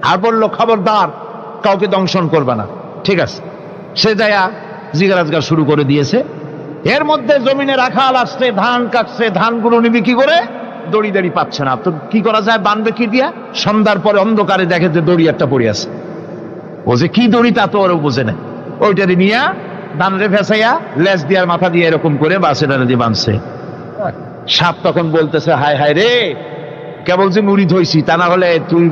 আর বললো খবরদার কাউকে দংশন করবে না। ঠিক আছে, সে যায়া জিজ্ঞাসা শুরু করে দিয়েছে। এর মধ্যে জমিনে রাখাল আসছে, ধান কাটছে, ধানগুলো নিবি কি করে, দড়ি দড়ি পাচ্ছে না। তো কি করা যায়, বানবে কি দিয়া? সন্ধ্যার পরে অন্ধকারে দেখে যে দড়ি একটা পড়ে আছে। ও যে কি দড়ি তা তো ওরা বোঝে না। ওইটারে নিয়ে ধানরে ফেসাইয়া লেজ দিয়ার মাথা দিয়ে এরকম করে বাসেটারে দিয়ে বাঁধছে। সাপ তখন বলতেছে, হায় হায় রে, কেবল যে মুরিদ হইছি, তা না হলে তুই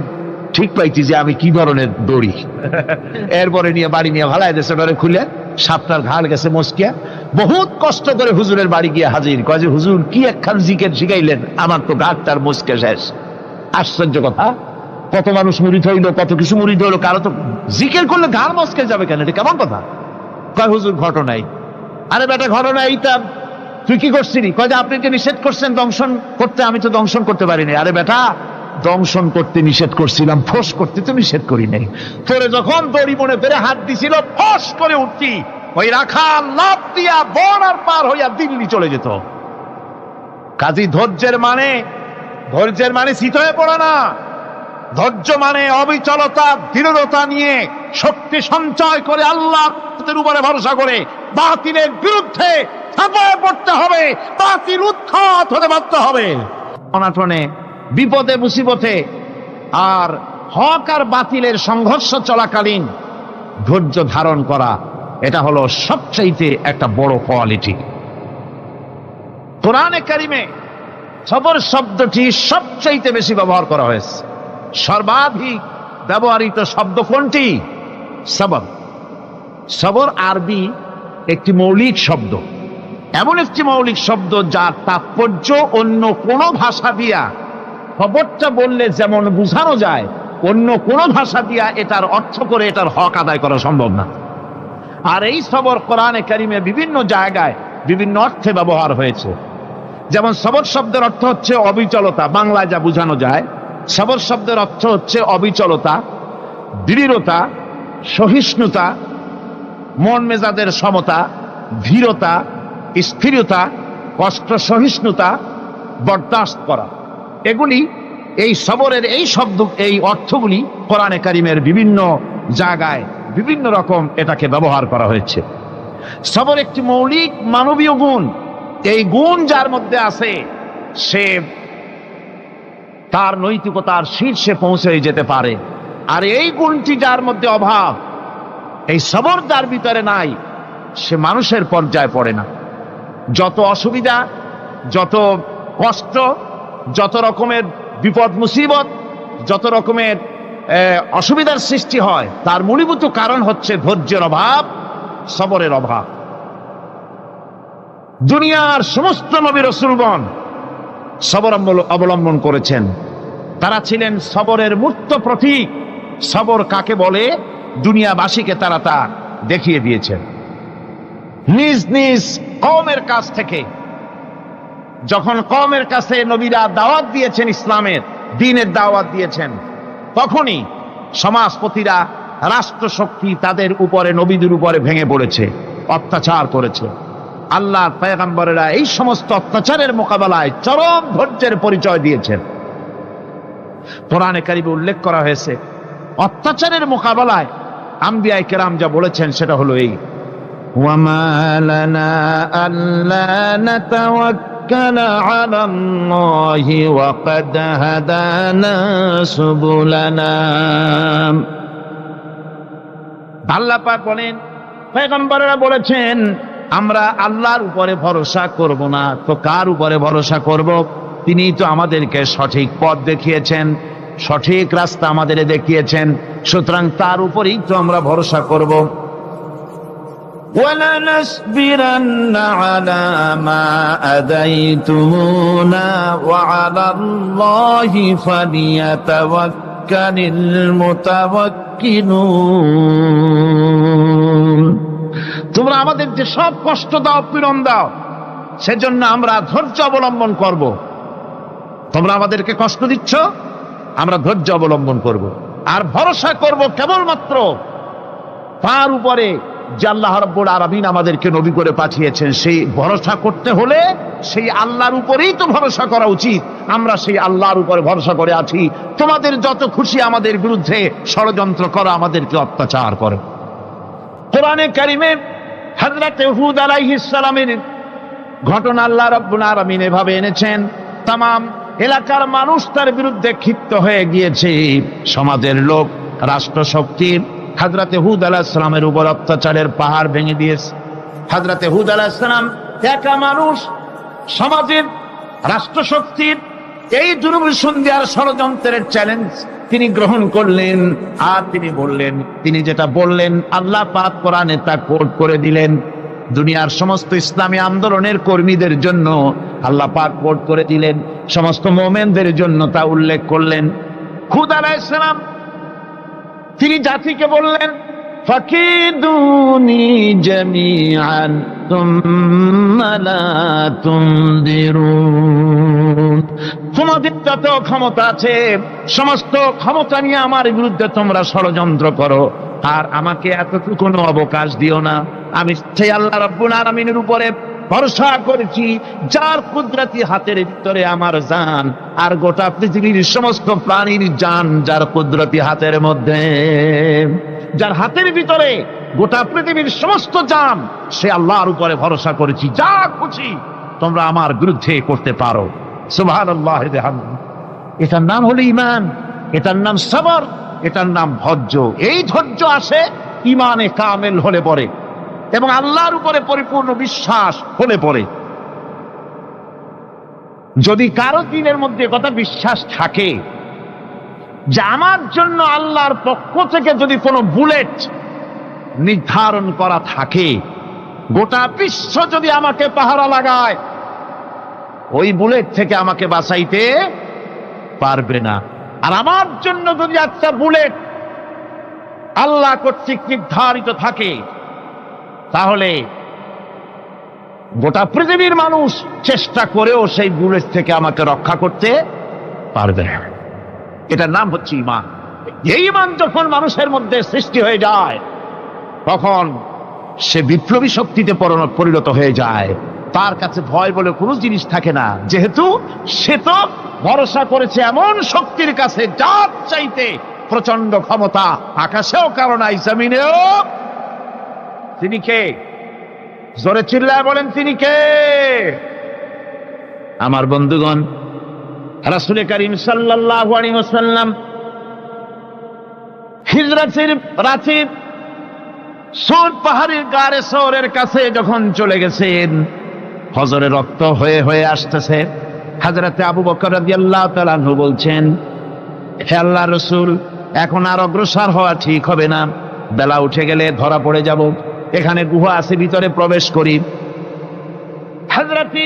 ঠিক পাইছি যে আমি কি ধরনের দড়ি। এরপরে নিয়ে বাড়ি নিয়ে ভালাই দেশে ডরে খুলে সাপটার ঘাড় গেছে মস্কিয়া। বহুত কষ্ট করে হুজুরের বাড়ি গিয়ে হাজির। কয় যে হুজুর কি একখান জিকের শিখাইলেন, আমার তো ঘাটটার মস্কে শেষ। আশ্চর্য কথা, কত মানুষ মুরিদ হইলো, কত কিছু মুরিদ হইলো, কারো তো জিকের করলে ঘাড় মস্কে যাবে কেন? এটা কেমন কথা? কয় হুজুর ঘটনাই। আরে বেটা ঘটনা এইটা, তুই কি করছিলি? কয় যে আপনি যে নিষেধ করছেন দংশন করতে, আমি তো দংশন করতে পারিনি। আরে বেটা, দংশন করতে নিষেধ করছিলাম, ফোঁস করতে তো নিষেধ করি নাই। তোরে যখন দড়ি মনে পেরে হাত দিছিল, ফোঁস করে উঠতি, ওই রাখাল লাফ দিয়া বন আর পার হইয়া দিল্লি চলে যেত। কাজী ধৈর্যের মানে শীত হয়ে পড়ে না। ধৈর্য মানে অবিচলতা, দৃঢ়তা নিয়ে শক্তি সঞ্চয় করে আল্লাহর উপরে ভরসা করে বাতিলের বিরুদ্ধে ঝাঁপিয়ে পড়তে হবে, বাতিল উৎখাত হতে বাধ্য হবে। অনাটনে, বিপদে, মুসিবতে আর হক আর বাতিলের সংঘর্ষ চলাকালীন ধৈর্য ধারণ করা, এটা হলো সবচাইতে একটা বড় কোয়ালিটি। কোরআনে কারিমে সবর শব্দটি সবচাইতে বেশি ব্যবহার করা হয়েছে। সর্বাধিক ব্যবহৃত শব্দ কোনটি? সবর। সবর আরবি একটি মৌলিক শব্দ, এমন একটি মৌলিক শব্দ যার তাৎপর্য অন্য কোনো ভাষা দিয়া, খবরটা বললে যেমন বোঝানো যায়, অন্য কোনো ভাষা দিয়া এটার অর্থ করে এটার হক আদায় করা সম্ভব না। আর এই সবর কোরআনে কারিমে বিভিন্ন জায়গায় বিভিন্ন অর্থে ব্যবহার হয়েছে। যেমন সবর শব্দের অর্থ হচ্ছে অবিচলতা, বাংলায় যা বোঝানো যায়। সবর শব্দের অর্থ হচ্ছে অবিচলতা, দৃঢ়তা, সহিষ্ণুতা, মন মেজাজের সমতা, ধীরতা, স্থিরতা, কষ্ট সহিষ্ণুতা, বরদাস্ত করা। এগুলি এই সবরের এই অর্থগুলি কোরআনে কারিমের বিভিন্ন জায়গায় বিভিন্ন রকম এটাকে ব্যবহার করা হয়েছে। সবর একটি মৌলিক মানবীয় গুণ। এই গুণ যার মধ্যে আছে, সে তার নৈতিকতার শীর্ষে পৌঁছে যেতে পারে। আর এই গুণটি যার মধ্যে অভাব, এই সবর যার ভিতরে নাই, সে মানুষের পর্যায়ে পড়ে না। যত অসুবিধা, যত কষ্ট, যত রকমের বিপদ মুসিবত, যত রকমের অসুবিধার সৃষ্টি হয়, তার মূলীভূত কারণ হচ্ছে ধৈর্যের অভাব, সবরের অভাব। দুনিয়ার সমস্ত নবী রাসূলগণ সবর অবলম্বন করেছেন। তারা ছিলেন সবরের মূর্ত প্রতীক। সবর কাকে বলে দুনিয়াবাসীকে তারা তা দেখিয়ে দিয়েছেন। নিজ নিজ কওমের কাছ থেকে যখন কওমের কাছে নবীরা দাওয়াত দিয়েছেন, ইসলামের দ্বীনের দাওয়াত দিয়েছেন, তখনই সমাজপতিরা, রাষ্ট্রশক্তি তাদের উপরে, নবীদের উপরে ভেঙে পড়েছে, অত্যাচার করেছে। আল্লাহর পয়গম্বরেরা এই সমস্ত অত্যাচারের মোকাবেলায় চরম ধৈর্যের পরিচয় দিয়েছেন। কোরআনে কারিমে উল্লেখ করা হয়েছে, অত্যাচারের মোকাবেলায় আম্বিয়ায়ে কেরাম যা বলেছেন সেটা হলো এই: ওয়ামা লানা আল্লা নাতাওয়াক্কালা আলাল্লাহি ওয়া ক্বাদ হাদানা সুবুলানা। আল্লাহ পাক বলেন, পয়গম্বরেরা বলেছেন, আমরা আল্লাহর উপরে ভরসা করব না তো কার উপরে ভরসা করব? তিনি তো আমাদেরকে সঠিক পথ দেখিয়েছেন, সঠিক রাস্তা আমাদের দেখিয়েছেন, সুতরাং তার উপরেই তো আমরা ভরসা করব। ওয়ালানাসবিরান্না আলা মা আদাইতুমুনা ওয়া আলাল্লাহি ফালিয়াতাওয়াক্কালিল মুতাওয়াক্কিলুন। তোমরা আমাদের যে সব কষ্ট দাও, পীড়ন দাও, সেজন্য আমরা ধৈর্য অবলম্বন করব। তোমরা আমাদেরকে কষ্ট দিচ্ছ, আমরা ধৈর্য অবলম্বন করব আর ভরসা করব কেবলমাত্র তার উপরে যে আল্লাহ রাব্বুল আলামিন আমাদেরকে নবী করে পাঠিয়েছেন। সেই ভরসা করতে হলে সেই আল্লাহর উপরেই তো ভরসা করা উচিত। আমরা সেই আল্লাহর উপরে ভরসা করে আছি। তোমাদের যত খুশি আমাদের বিরুদ্ধে ষড়যন্ত্র করো, আমাদেরকে অত্যাচার করো। কোরআনে কারিমে হযরত হুদ আলাইহিস সালামের ঘটনা আল্লাহ রাব্বুল আলামিন এভাবে এনেছেন, তামাম এলাকার মানুষ তার বিরুদ্ধে ক্ষিপ্ত হয়ে গিয়েছে। সমাজের লোক, রাষ্ট্রশক্তি হযরত হুদ আলাইহিস সালামের উপর অত্যাচারের পাহাড় ভেঙে দিয়েছে। হযরত হুদ আলাইহিস সালাম একা মানুষ, সমাজের রাষ্ট্রশক্তির এই দুর্বিসন্ধির ষড়যন্ত্রের চ্যালেঞ্জ তিনি গ্রহণ করলেন। আর তিনি বললেন, তিনি যেটা বললেন আল্লাহ পাক কোরআনে তা কোট করে দিলেন। দুনিয়ার সমস্ত ইসলামী আন্দোলনের কর্মীদের জন্য আল্লাহ পাক কোট করে দিলেন, সমস্ত মুমিনদের জন্য তা উল্লেখ করলেন। হুদ আলাইহিস সালাম তিনি জাতিকে বললেন, ফাকিদুনি জামিআন, ثم لا تنذرون। তোমাদের যত ক্ষমতা আছে সমস্ত ক্ষমতা নিয়ে আমার বিরুদ্ধে তোমরা ষড়যন্ত্র করো, আর আমাকে এতটুকু অবকাশ দিও না। আমি সেই আল্লাহ রাব্বুল আলামিনের উপরে ভরসা করেছি, যার কুদরতি হাতের ভিতরে আমার জান, আর গোটা পৃথিবীর সমস্ত প্রাণীর জান যার কুদরতি হাতের মধ্যে, যার হাতের ভিতরে গোটা পৃথিবীর সমস্ত জান, সে আল্লাহর উপরে ভরসা করেছি, যা খুশি তোমরা আমার বিরুদ্ধে করতে পারো। সুবহানাল্লাহ। এটার নাম হলো ঈমান, এটার নাম সবর, এটার নাম ধৈর্য। এই ধৈর্য আসে ঈমানে কামেল হলে পরে এবং আল্লাহর উপরে পরিপূর্ণ বিশ্বাস হলে পরে। যদি কারো দিনের মধ্যে কথা বিশ্বাস থাকে যে আমার জন্য আল্লাহর পক্ষ থেকে যদি কোনো বুলেট নির্ধারণ করা থাকে, গোটা বিশ্ব যদি আমাকে পাহারা লাগায়, ওই বুলেট থেকে আমাকে বাঁচাইতে পারবে না। আর আমার জন্য যদি একটা বুলেট আল্লাহ কর্তৃক নির্ধারিত থাকে, তাহলে গোটা পৃথিবীর মানুষ চেষ্টা করেও সেই বুলেট থেকে আমাকে রক্ষা করতে পারবে না। এটার নাম হচ্ছে ঈমান। এই ঈমান যখন মানুষের মধ্যে সৃষ্টি হয়ে যায়, তখন সে বিপ্লবী শক্তিতে পরিণত হয়ে যায়। তার কাছে ভয় বলে কোনো জিনিস থাকে না, যেহেতু সে তো ভরসা করেছে এমন শক্তির কাছে যার চাইতে প্রচন্ড ক্ষমতা আকাশেও কারো নাই, জমিনেও। তিনি কে? জোরে চিল্লায় বলেন, তিনি কে? আমার বন্ধুগণ, রাসূল করিম সাল্লাল্লাহু আলাইহি ওয়াসাল্লাম হিজরতের রাতে সৌর পাহাড়ের গাড়ে সৌরের কাছে যখন চলে গেছেন, ফজরে রক্ত হয়ে হয়ে আসতেছে। হযরতে আবু বকর রাদিয়াল্লাহু তাআলা আনহু বলছেন, হে আল্লাহর রাসূল, এখন আর অগ্রসর হওয়া ঠিক হবে না, বেলা উঠে গেলে ধরা পড়ে যাব। এখানে গুহা আছে, ভিতরে প্রবেশ করি। হযরতে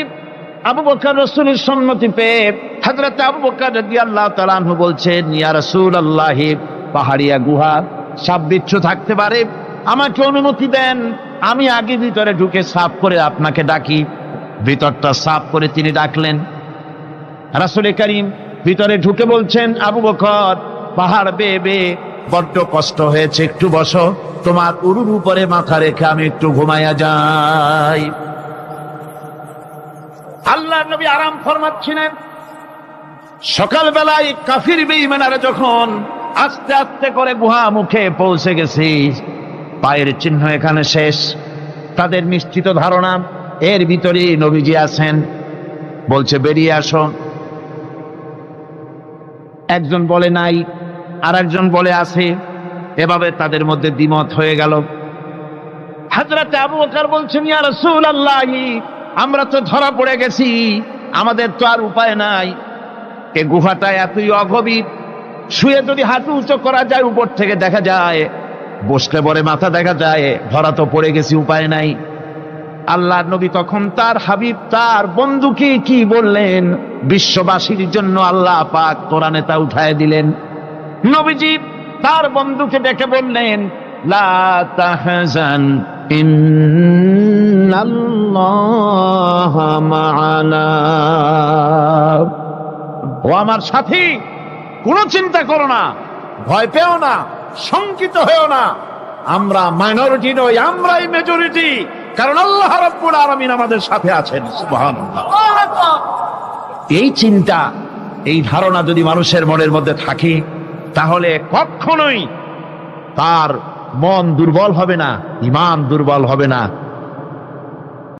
আবু বকর রাসূলের সম্মতি পেয়ে হযরতে আবু বকর রাদিয়াল্লাহু তাআলা আনহু বলছেন, ইয়া রাসূলুল্লাহ, পাহাড়িয়া গুহা, সাপ বিচ্ছু থাকতে পারে, আমাকে অনুমতি দেন, আমি আগে ভিতরে ঢুকে সাফ করে আপনাকে ডাকি। ভিতরটা সাফ করে তিনি ডাকলেন। রাসূল করিম ভিতরে ঢুকে বলছেন, আবু বকর, পাহাড় বেয়ে বেয়ে বড্ড কষ্ট হয়েছে, একটু বসো, তোমার উরুর উপরে মাথা রেখে আমি একটু ঘুমাইয়া যাই। আল্লাহর নবী আরাম ফরমাচ্ছিলেন। সকালবেলায় কাফির বেঈমানরা যখন আস্তে আস্তে করে গুহা মুখে পৌঁছে গেছে, পায়ের চিহ্ন এখানে শেষ, তাদের নিশ্চিত ধারণা এর ভিতরে নবীজি আছেন। বলছে, বেরিয়ে আসো। একজন বলে নাই, আর একজন বলে আছে। এভাবে তাদের মধ্যে দ্বিমত হয়ে গেল। হযরত আবু বকর বলছেন, ইয়া রাসূলুল্লাহ, আমরা তো ধরা পড়ে গেছি, আমাদের তো আর উপায় নাই। এই গুহাটা এতই অগভীর, শুয়ে যদি হাঁটু উঁচু করা যায় উপর থেকে দেখা যায়, বসলে পরে মাথা দেখা যায়, ধরা তো পড়ে গেছি, উপায় নাই। আল্লাহর নবী তখন তার হাবিব, তার বন্ধুকে কি বললেন? বিশ্ববাসীর জন্য আল্লাহ পাক কোরআনে তা উঠায় দিলেন। নবীজি তার বন্ধুকে ডেকে বললেন, লা তাহজান ইন্নাল্লাহা মা'ানা। ও আমার সাথী, কোনো চিন্তা করো না, ভয় পেও না, শঙ্কিত হয়েও না। আমরা মাইনরিটি নই, আমরাই মেজরিটি, কারণ আল্লাহ রাব্বুল আলামিন আমাদের সাথে আছেন। সুবহানাল্লাহ। এই চিন্তা, এই ধারণা যদি মানুষের মনের মধ্যে থাকে, তাহলে কখনোই তার মন দুর্বল হবে না, ঈমান দুর্বল হবে না।